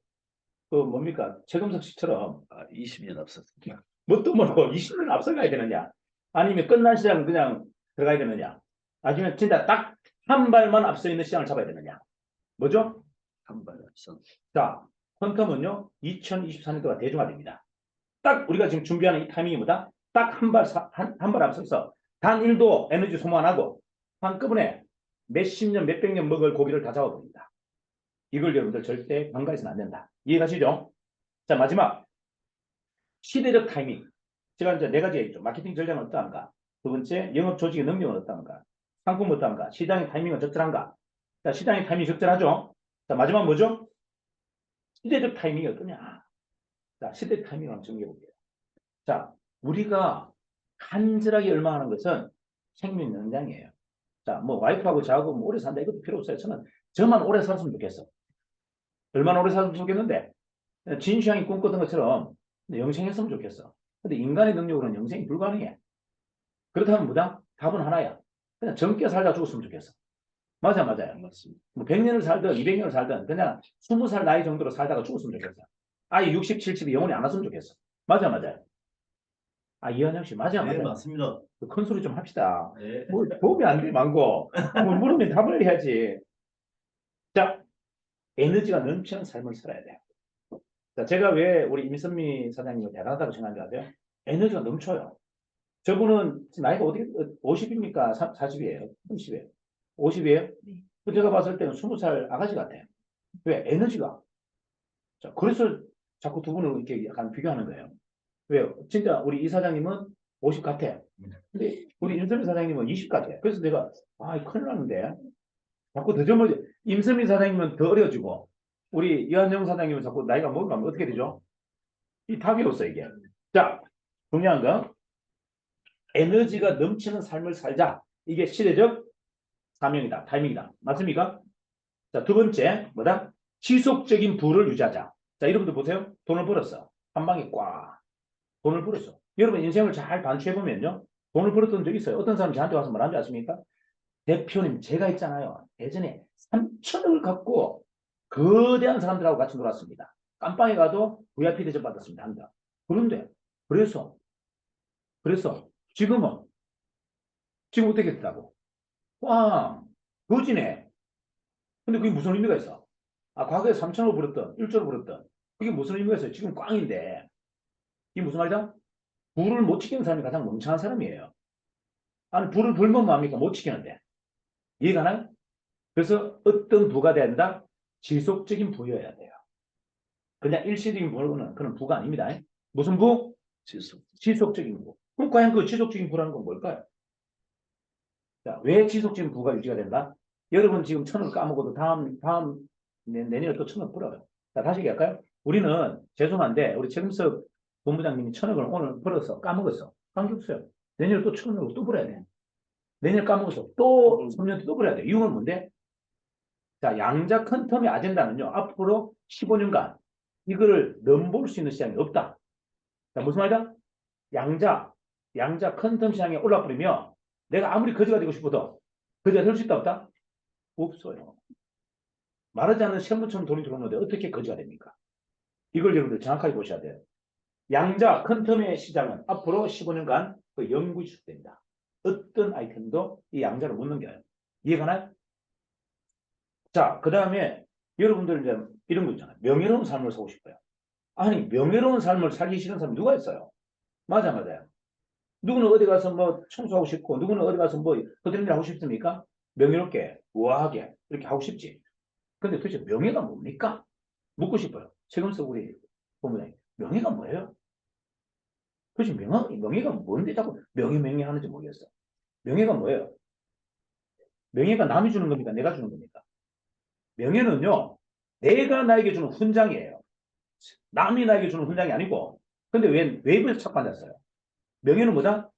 그 뭡니까? 최금석 씨처럼, 20년 앞섰습니다. 뭣도 모르고 20년 앞서가야 되느냐? 아니면 끝난 시장 그냥 들어가야 되느냐? 아니면 진짜 딱 한 발만 앞서 있는 시장을 잡아야 되느냐? 뭐죠? 한 발 앞선. 자, 퀀텀은요, 2024년도가 대중화됩니다. 딱 우리가 지금 준비하는 이 타이밍이 뭐다? 딱 한 발 앞서서 단 1도 에너지 소모 안 하고 한꺼번에 몇십 년, 몇백 년 먹을 고기를 다 잡아버립니다. 이걸 여러분들 절대 간과해서는 안 된다. 이해가시죠? 자, 마지막. 시대적 타이밍. 제가 이제 네 가지가 있죠. 마케팅 전략은 어떠한가? 두 번째, 영업 조직의 능력은 어떠한가? 상품은 어떠한가? 시장의 타이밍은 적절한가? 자, 시장의 타이밍이 적절하죠? 자, 마지막 뭐죠? 시대적 타이밍이 어떠냐? 자, 시대 타이밍을 한번 정리해 볼게요. 자, 우리가 간절하게 열망하는 것은 생명 연장이에요. 자, 뭐 와이프하고 저하고 뭐 오래 산다 이것도 필요 없어요. 저만 오래 살았으면 좋겠어. 얼마나 오래 살았으면 좋겠는데 진시황이 꿈꿨던 것처럼 영생했으면 좋겠어. 근데 인간의 능력으로는 영생이 불가능해. 그렇다면 뭐다? 답은 하나야. 그냥 젊게 살다 죽었으면 좋겠어. 맞아요. 맞습니다. 뭐 100년을 살든 200년을 살든 그냥 20살 나이 정도로 살다가 죽었으면 좋겠어. 아예 60, 70이 영원히 안 왔으면 좋겠어. 맞아요. 아, 이현영 씨, 맞아요. 네, 맞습니다. 큰 소리 좀 합시다. 네. 뭐 도움이 안 돼, 망고. 뭐 물으면 답을 해야지. 자, 에너지가 넘치는 삶을 살아야 돼요. 자, 제가 왜 우리 임선미 사장님을 대단하다고 생각하는지 아세요? 에너지가 넘쳐요. 저분은 나이가 어떻게 50입니까? 40이에요? 30이에요? 50이에요? 네. 제가 봤을 때는 20살 아가씨 같아요. 왜? 에너지가. 자, 그래서 자꾸 두 분을 이렇게 약간 비교하는 거예요. 왜요? 진짜 우리 이 사장님은 50 같아요. 근데 우리 임선미 사장님은 20 같아요. 그래서 내가 큰일 났는데 자꾸 더 젊어져. 임선미 사장님은 더 어려지고 우리 이한영 사장님은 자꾸 나이가 먹으면 어떻게 되죠? 이 답이 없어 이게. 자, 중요한 건 에너지가 넘치는 삶을 살자. 이게 시대적 사명이다. 타이밍이다. 맞습니까? 자, 두 번째 뭐다? 지속적인 부를 유지하자. 자, 여러분들 보세요. 돈을 벌었어. 한 방에 꽉. 돈을 벌었어. 여러분 인생을 잘 반추해보면요. 돈을 벌었던 적이 있어요. 어떤 사람이 저한테 와서 말한 줄 아십니까? 대표님, 제가 있잖아요. 예전에 3천억을 갖고 거대한 사람들하고 같이 놀았습니다. 깜빵에 가도 VIP 대접 받았습니다. 한다. 그런데, 그래서, 지금은, 지금 어떻게 됐다고? 꽝, 거지네. 근데 그게 무슨 의미가 있어? 과거에 3천억을 벌었던, 1조를 벌었던, 그게 무슨 의미가 있어요? 지금 꽝인데. 이게 무슨 말이다? 부를 못 지키는 사람이 가장 멍청한 사람이에요. 아니, 부를 벌면 뭐합니까? 못 지키는데. 이해가나요? 그래서 어떤 부가 된다? 지속적인 부여야 돼요. 그냥 일시적인 부는 그런 부가 아닙니다. 무슨 부? 지속. 지속적인 부. 그럼 과연 그 지속적인 부라는 건 뭘까요? 자, 왜 지속적인 부가 유지가 된다? 여러분 지금 1,000원 까먹어도 내년에 또 1,000원 벌어요. 자, 다시 얘기할까요? 우리는 죄송한데 우리 최금석 본부장님이 1,000원을 오늘 벌어서 까먹었어. 관계없어요. 내년에 또 1,000원을 또 벌어야 돼. 내년 까먹어서 또 3년 뒤 또 벌어야 돼. 이유는 뭔데? 자, 양자 퀀텀의 아젠다는요. 앞으로 15년간 이거를 넘볼 수 있는 시장이 없다. 자, 무슨 말이다? 양자 퀀텀 시장에 올라버리면 내가 아무리 거지가 되고 싶어도 거지가 될 수 있다 없다? 없어요. 마르지 않는 샘물처럼 돈이 들어오는데 어떻게 거지가 됩니까? 이걸 여러분들 정확하게 보셔야 돼요. 양자 퀀텀의 시장은 앞으로 15년간 그 영구히 지속됩니다. 어떤 아이템도 이 양자를 못 넘겨요. 이해가나요? 자, 그 다음에 여러분들 이제 이런 거 있잖아요. 명예로운 삶을 살고 싶어요. 아니, 명예로운 삶을 살기 싫은 사람이 누가 있어요? 맞아요. 누구는 어디 가서 뭐 청소하고 싶고, 누구는 어디 가서 뭐 어떤 일 하고 싶습니까? 명예롭게, 우아하게, 이렇게 하고 싶지. 근데 도대체 명예가 뭡니까? 묻고 싶어요. 최근석 우리 본부장님, 명예가 뭐예요? 도대체 명예가 뭔데 자꾸 명예 하는지 모르겠어. 명예가 뭐예요? 명예가 남이 주는 겁니까? 내가 주는 겁니까? 명예는요, 내가 나에게 주는 훈장이에요. 남이 나에게 주는 훈장이 아니고, 근데 왜 입을 착받았어요? 명예는 뭐다?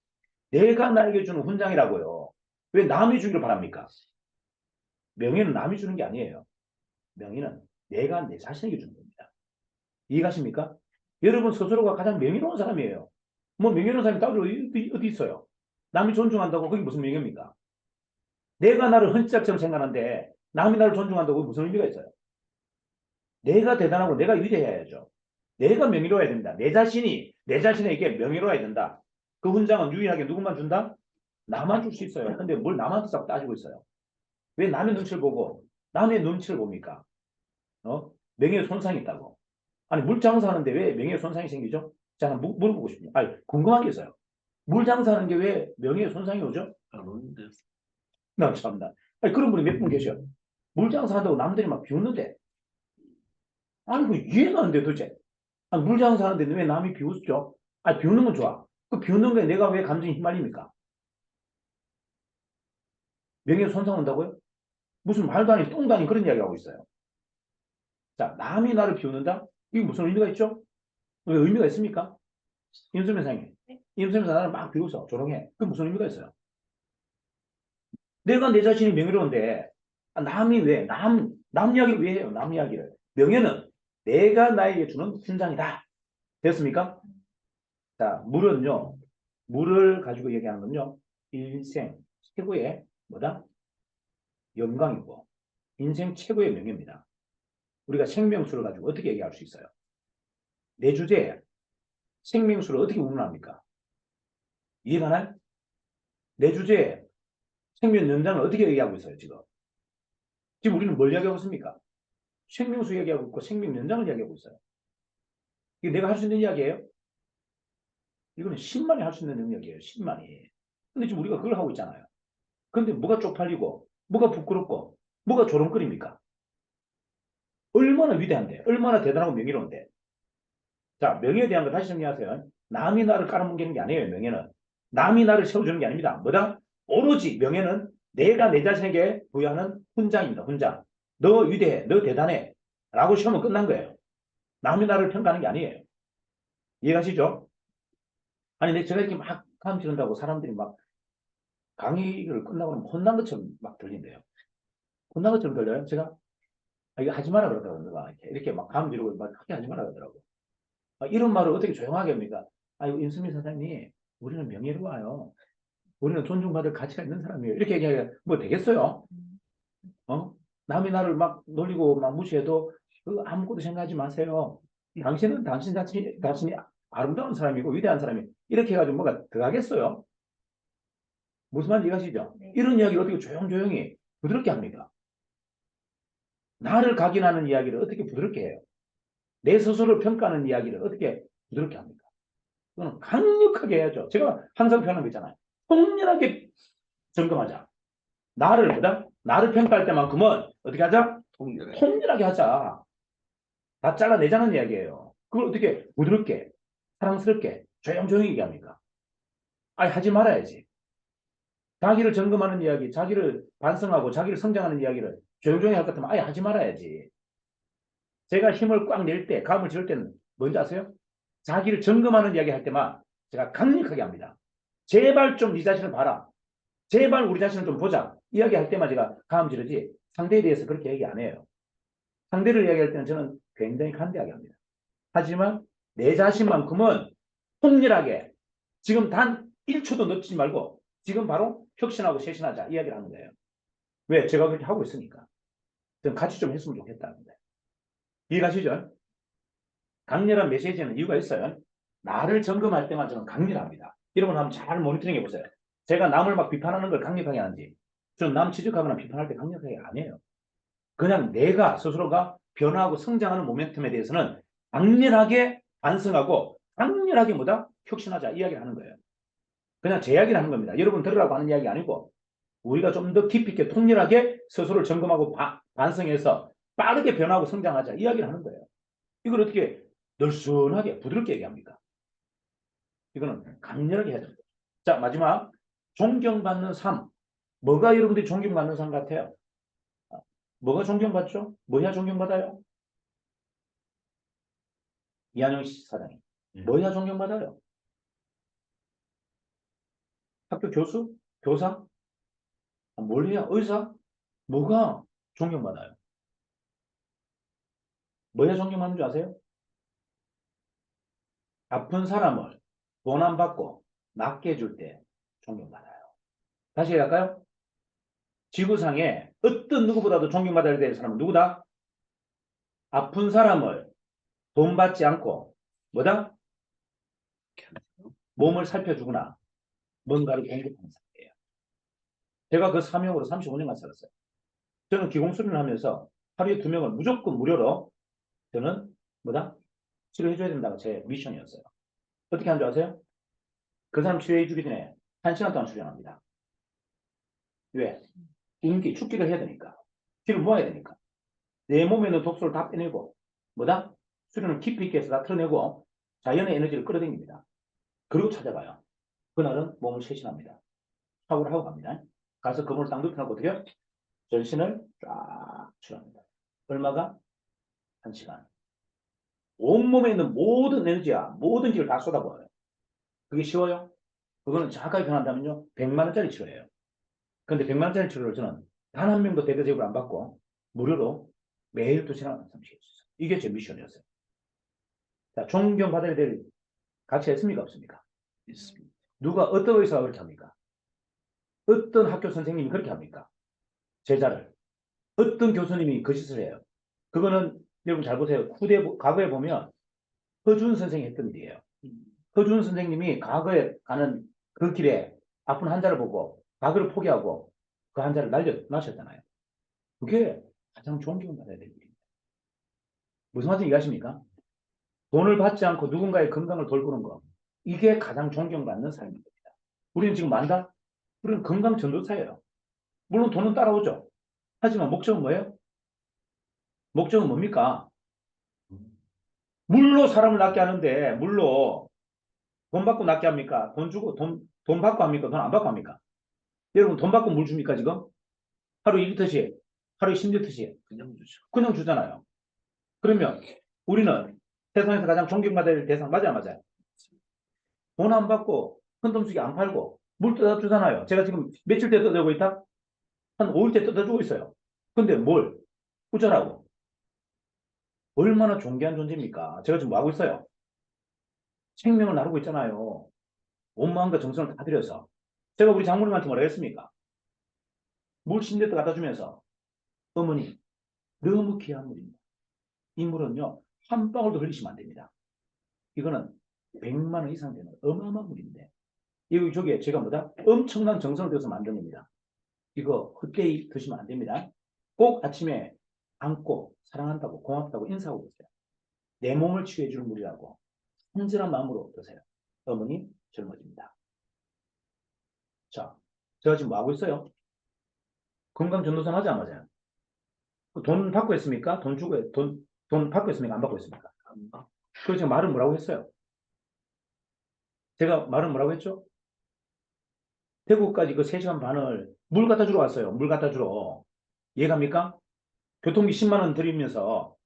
내가 나에게 주는 훈장이라고요. 왜 남이 주기를 바랍니까? 명예는 남이 주는 게 아니에요. 명예는 내가 내 자신에게 주는 겁니다. 이해가십니까? 여러분 스스로가 가장 명예로운 사람이에요. 뭐 명예로운 사람이 따로 어디 있어요? 남이 존중한다고 그게 무슨 명예입니까? 내가 나를 헌신자처럼 생각하는데 남이 나를 존중한다고 그게 무슨 의미가 있어요? 내가 대단하고 내가 위대해야죠. 내가 명예로워야 됩니다. 내 자신에게 명예로워야 된다. 그 훈장은 유일하게 누구만 준다? 나만 줄 수 있어요. 근데 뭘 남한테 자꾸 따지고 있어요. 왜 남의 눈치를 보고 남의 눈치를 봅니까? 명예 손상이 있다고. 아니 물 장사하는데 왜 명예 손상이 생기죠? 제가 물어보고 싶네요. 아니 궁금한 게 있어요. 물 장사하는 게 왜 명예 손상이 오죠? 안 오는데. 나 참나. 아니 그런 분이 몇 분 계셔. 물 장사한다고 남들이 막 비웃는데. 아니 그 이해가 안 돼 도대체. 아니, 물 장사하는데 왜 남이 비웃죠? 아니 비웃는 건 좋아. 그 비웃는 거에 내가 왜 감정이 휘말립니까? 명예 손상 온다고요? 무슨 말도 아닌 똥도 아닌 그런 이야기 하고 있어요. 자, 남이 나를 비웃는다? 이게 무슨 의미가 있죠? 왜 의미가 있습니까? 임수면 상님. 임수면 나를 막 비웃어. 조롱해. 그게 무슨 의미가 있어요? 내가 내 자신이 명예로운데, 남이 왜, 남 이야기를 왜 해요? 남 이야기를. 명예는 내가 나에게 주는 훈장이다. 됐습니까? 자, 물을 가지고 얘기하는 건요, 인생 최고의 뭐다? 영광이고, 인생 최고의 명예입니다. 우리가 생명수를 가지고 어떻게 얘기할 수 있어요? 내 주제에 생명수를 어떻게 운운합니까? 이해가나요? 내 주제에 생명 연장을 어떻게 얘기하고 있어요, 지금? 지금 우리는 뭘 이야기하고 있습니까? 생명수 얘기하고 있고 생명 연장을 이야기하고 있어요. 이게 내가 할 수 있는 이야기예요? 이거는 10만이 할 수 있는 능력이에요, 10만이. 근데 지금 우리가 그걸 하고 있잖아요. 근데 뭐가 쪽팔리고, 뭐가 부끄럽고, 뭐가 조롱거립니까? 얼마나 위대한데, 얼마나 대단하고 명예로운데. 자, 명예에 대한 거 다시 정리하세요. 남이 나를 깔아뭉개는 게 아니에요, 명예는. 남이 나를 세워주는 게 아닙니다. 뭐다? 오로지 명예는 내가 내 자신에게 부여하는 훈장입니다, 훈장. 너 위대해, 너 대단해. 라고 시험은 끝난 거예요. 남이 나를 평가하는 게 아니에요. 이해가시죠? 아니, 근데 제가 이렇게 막 강의 들은다고 사람들이 막 강의를 끝나고 나면 혼난 것처럼 막 들린대요. 혼난 것처럼 들려요? 제가, 이거 하지 마라 그러더라고요. 누가. 이렇게 막 감 이러고 막 크게 하지 마라 그러더라고요. 이런 말을 어떻게 조용하게 합니까? 아이고, 임수민 사장님, 우리는 명예로워요. 우리는 존중받을 가치가 있는 사람이에요. 이렇게 얘기하면 뭐 되겠어요? 남이 나를 막 놀리고 막 무시해도 아무것도 생각하지 마세요. 당신은 당신이 아름다운 사람이고 위대한 사람이 이렇게 해가지고 뭐가 더 하겠어요? 무슨 말인지 이해가시죠? 네. 이런 이야기를 어떻게 조용조용히 부드럽게 합니까? 나를 각인하는 이야기를 어떻게 부드럽게 해요? 내 스스로를 평가하는 이야기를 어떻게 부드럽게 합니까? 그건 강력하게 해야죠. 제가 항상 표현하는 거 있잖아요. 통렬하게 점검하자. 나를 보다 나를 평가할 때만큼은 어떻게 하자? 통일하게. 통일하게 하자. 다 잘라내자는 이야기예요. 그걸 어떻게 부드럽게, 사랑스럽게, 조용조용히 얘기합니까? 아니, 하지 말아야지. 자기를 점검하는 이야기, 자기를 반성하고 자기를 성장하는 이야기를 조용조용히 할 것 같으면 아예 하지 말아야지. 제가 힘을 꽉 낼 때, 감을 지을 때는 뭔지 아세요? 자기를 점검하는 이야기 할 때만 제가 강력하게 합니다. 제발 좀 네 자신을 봐라. 제발 우리 자신을 좀 보자. 이야기할 때만 제가 감 지르지 상대에 대해서 그렇게 얘기 안 해요. 상대를 이야기할 때는 저는 굉장히 간대하게 합니다. 하지만 내 자신만큼은 통렬하게 지금 단 1초도 놓치지 말고 지금 바로 혁신하고 쇄신하자 이야기를 하는 거예요. 왜? 제가 그렇게 하고 있으니까. 좀 같이 좀 했으면 좋겠다는 거예요. 이해가시죠? 강렬한 메시지는 이유가 있어요. 나를 점검할 때만 저는 강렬합니다. 여러분 한번 잘 모니터링 해보세요. 제가 남을 막 비판하는 걸 강력하게 하는지 저는 남 지적하거나 비판할 때 강력하게 안 해요. 그냥 내가 스스로가 변화하고 성장하는 모멘텀에 대해서는 강렬하게 반성하고 강렬하게 뭐다? 혁신하자 이야기를 하는 거예요. 그냥 제 이야기를 하는 겁니다. 여러분 들으라고 하는 이야기 아니고 우리가 좀 더 깊이 있게 통렬하게 스스로를 점검하고 반성해서 빠르게 변화하고 성장하자 이야기를 하는 거예요. 이걸 어떻게 늘씬하게 부드럽게 얘기합니까? 이거는 강렬하게 해야 됩니다. 자, 마지막 존경받는 삶. 뭐가 여러분들이 존경받는 삶 같아요? 뭐가 존경받죠? 뭐야 존경받아요? 이한영 사장님. 뭐야 존경받아요? 학교 교수? 교사? 뭘 해야? 의사? 뭐가 존경받아요? 뭐야 존경받는 줄 아세요? 아픈 사람을 도난받고 낫게 해줄 때 존경받아요. 다시 얘기할까요? 지구상에 어떤 누구보다도 존경받아야 될 사람은 누구다? 아픈 사람을 돈 받지 않고 뭐다? 몸을 살펴주거나 뭔가를 공급하는 사람이에요. 제가 그 사명으로 35년간 살았어요. 저는 기공수련을 하면서 하루에 2명을 무조건 무료로 저는 뭐다? 치료해줘야 된다고 제 미션이었어요. 어떻게 하는 줄 아세요? 그 사람 치료해주기 전에 1시간 동안 수련합니다. 왜? 인기, 축기를 해야 되니까. 피를 모아야 되니까. 내 몸에 있는 독소를 다 빼내고 뭐다? 수련을 깊이 있게 해서 다 털어내고 자연의 에너지를 끌어당깁니다. 그리고 찾아가요. 그날은 몸을 쇄신합니다. 샤워를 하고 갑니다. 가서 그물을 딱 눕혀놓고 어떻게 해요? 전신을 쫙 치료합니다. 얼마가? 1시간. 온몸에 있는 모든 에너지야, 모든 기를 다 쏟아부어요. 그게 쉬워요? 그거는 정확하게 표현한다면요, 100만 원짜리 치료예요. 근데 100만 원짜리 치료를 저는 단 한 명도 대대 제보를 안 받고 무료로 매일 2시간 삼시했어요. 이게 제 미션이었어요. 자, 존경받아야 될 가치가 있습니까? 없습니까? 있습니다. 누가 어떤 의사가 그렇게 합니까? 어떤 학교 선생님이 그렇게 합니까? 제자를. 어떤 교수님이 그 짓을 해요. 그거는 여러분 잘 보세요. 과거에 보면 허준 선생이 했던 일이에요. 허준 선생님이 과거에 가는 그 길에 아픈 환자를 보고 과거를 포기하고 그 환자를 날려놨었잖아요. 그게 가장 존경받아야 될 일입니다. 무슨 말인지 이해하십니까? 돈을 받지 않고 누군가의 건강을 돌보는 거. 이게 가장 존경받는 삶입니다. 우리는 지금 만다? 우리는 건강 전도사예요. 물론 돈은 따라오죠. 하지만 목적은 뭐예요? 목적은 뭡니까? 물로 사람을 낫게 하는데 물로 돈 받고 낫게 합니까? 돈 주고 돈 받고 합니까? 돈 안 받고 합니까? 여러분 돈 받고 물 줍니까 지금? 하루 2리터씩, 하루에 10리터씩 그냥 주죠. 그냥 주잖아요. 그러면 우리는 세상에서 가장 존경받아야 될 대상 맞아요, 맞아요? 돈 안 받고 큰돈 주기 안 팔고 물 떠다 주잖아요. 제가 지금 며칠째 떠들고 있다? 한 5일째 떠다 주고 있어요. 근데 뭘? 꾸절하고. 얼마나 존귀한 존재입니까? 제가 지금 뭐 하고 있어요? 생명을 나누고 있잖아요. 온 마음과 정성을 다 들여서. 제가 우리 장모님한테 뭐라 했습니까? 물 10리터 갖다 주면서 어머니 너무 귀한 물입니다. 이 물은요 한 방울도 흘리시면 안 됩니다. 이거는 100만 원 이상 되는 어마어마한 물인데 저게 제가 뭐다? 엄청난 정성을 들여서 만든 겁니다. 이거 헛되이 드시면 안 됩니다. 꼭 아침에 안고 사랑한다고 고맙다고 인사하고 계세요. 내 몸을 치유해 주는 물이라고 친절한 마음으로 드세요. 어머니 젊어집니다. 자, 제가 지금 뭐 하고 있어요? 건강 전도사 맞아 안 맞아요? 돈 받고 했습니까? 돈 주고 돈 받고 했습니까? 안 받고 했습니까? 안 봐. 그래서 제가 말은 뭐라고 했어요? 제가 말은 뭐라고 했죠? 대구까지 그 3시간 반을 물 갖다 주러 왔어요. 물 갖다 주러. 이해갑니까? 교통비 10만 원 드리면서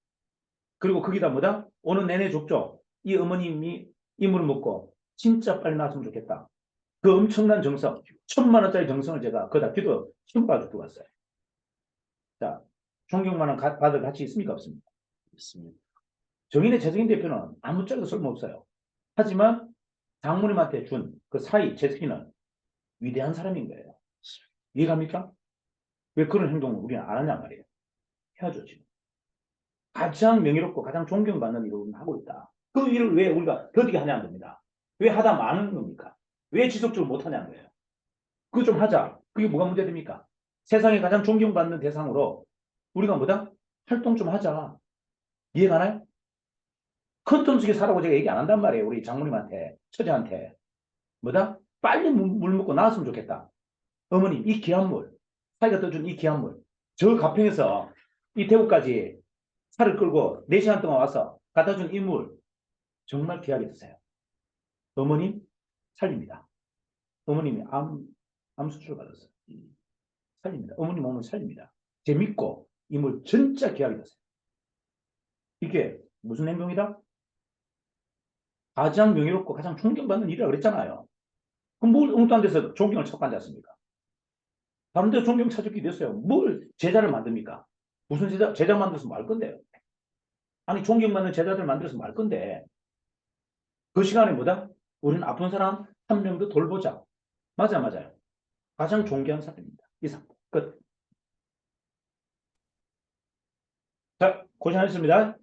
그리고 거기다 뭐다? 오늘 내내 줬죠. 이 어머님이 이 물을 먹고 진짜 빨리 나왔으면 좋겠다. 그 엄청난 정성, 1,000만 원짜리 정성을 제가 거기다 기도 힘받아 왔어요. 자, 존경만한 받을 가치 있습니까? 없습니까? 있습니다. 정인의 최승인 대표는 아무짝에도 쓸모없어요. 하지만 장모님한테 준 그 사이, 제스키는 위대한 사람인 거예요. 이해갑니까? 왜 그런 행동을 우리는 안 하냐 말이에요. 해야죠, 지금. 가장 명예롭고 가장 존경받는 일을 하고 있다. 그 일을 왜 우리가 더디게 하냐는 겁니다. 왜 하다 마는 겁니까? 왜 지속적으로 못하냐는 거예요. 그거 좀 하자. 그게 뭐가 문제됩니까? 세상에 가장 존경받는 대상으로 우리가 뭐다? 활동 좀 하자. 이해가나요? 큰 텀 속에 살라고 제가 얘기 안 한단 말이에요. 우리 장모님한테, 처제한테. 뭐다? 빨리 물 먹고 나왔으면 좋겠다. 어머님, 이 귀한 물, 사이가 떠준 이 귀한 물, 저 가평에서 이 대구까지 차를 끌고 4시간 동안 와서 갖다 준 이 물, 정말 귀하게 드세요. 어머님, 살립니다. 어머님이 암 수술 받았어요. 살립니다. 어머님 몸을 살립니다. 재밌고, 이 물 진짜 귀하게 드세요. 이게 무슨 행동이다? 가장 명예롭고 가장 존경받는 일이라고 그랬잖아요. 그럼 뭘 엉뚱한 데서 존경을 찾고 앉지 않습니까? 다른 데 존경 찾을 게 됐어요. 뭘 제자를 만듭니까? 무슨 제자 만들어서 말 건데요? 아니, 존경받는 제자들 만들어서 말 건데, 그 시간에 뭐다? 우리는 아픈 사람 한 명도 돌보자. 맞아요. 가장 존귀한 사람입니다. 이상. 끝. 자, 고생하셨습니다.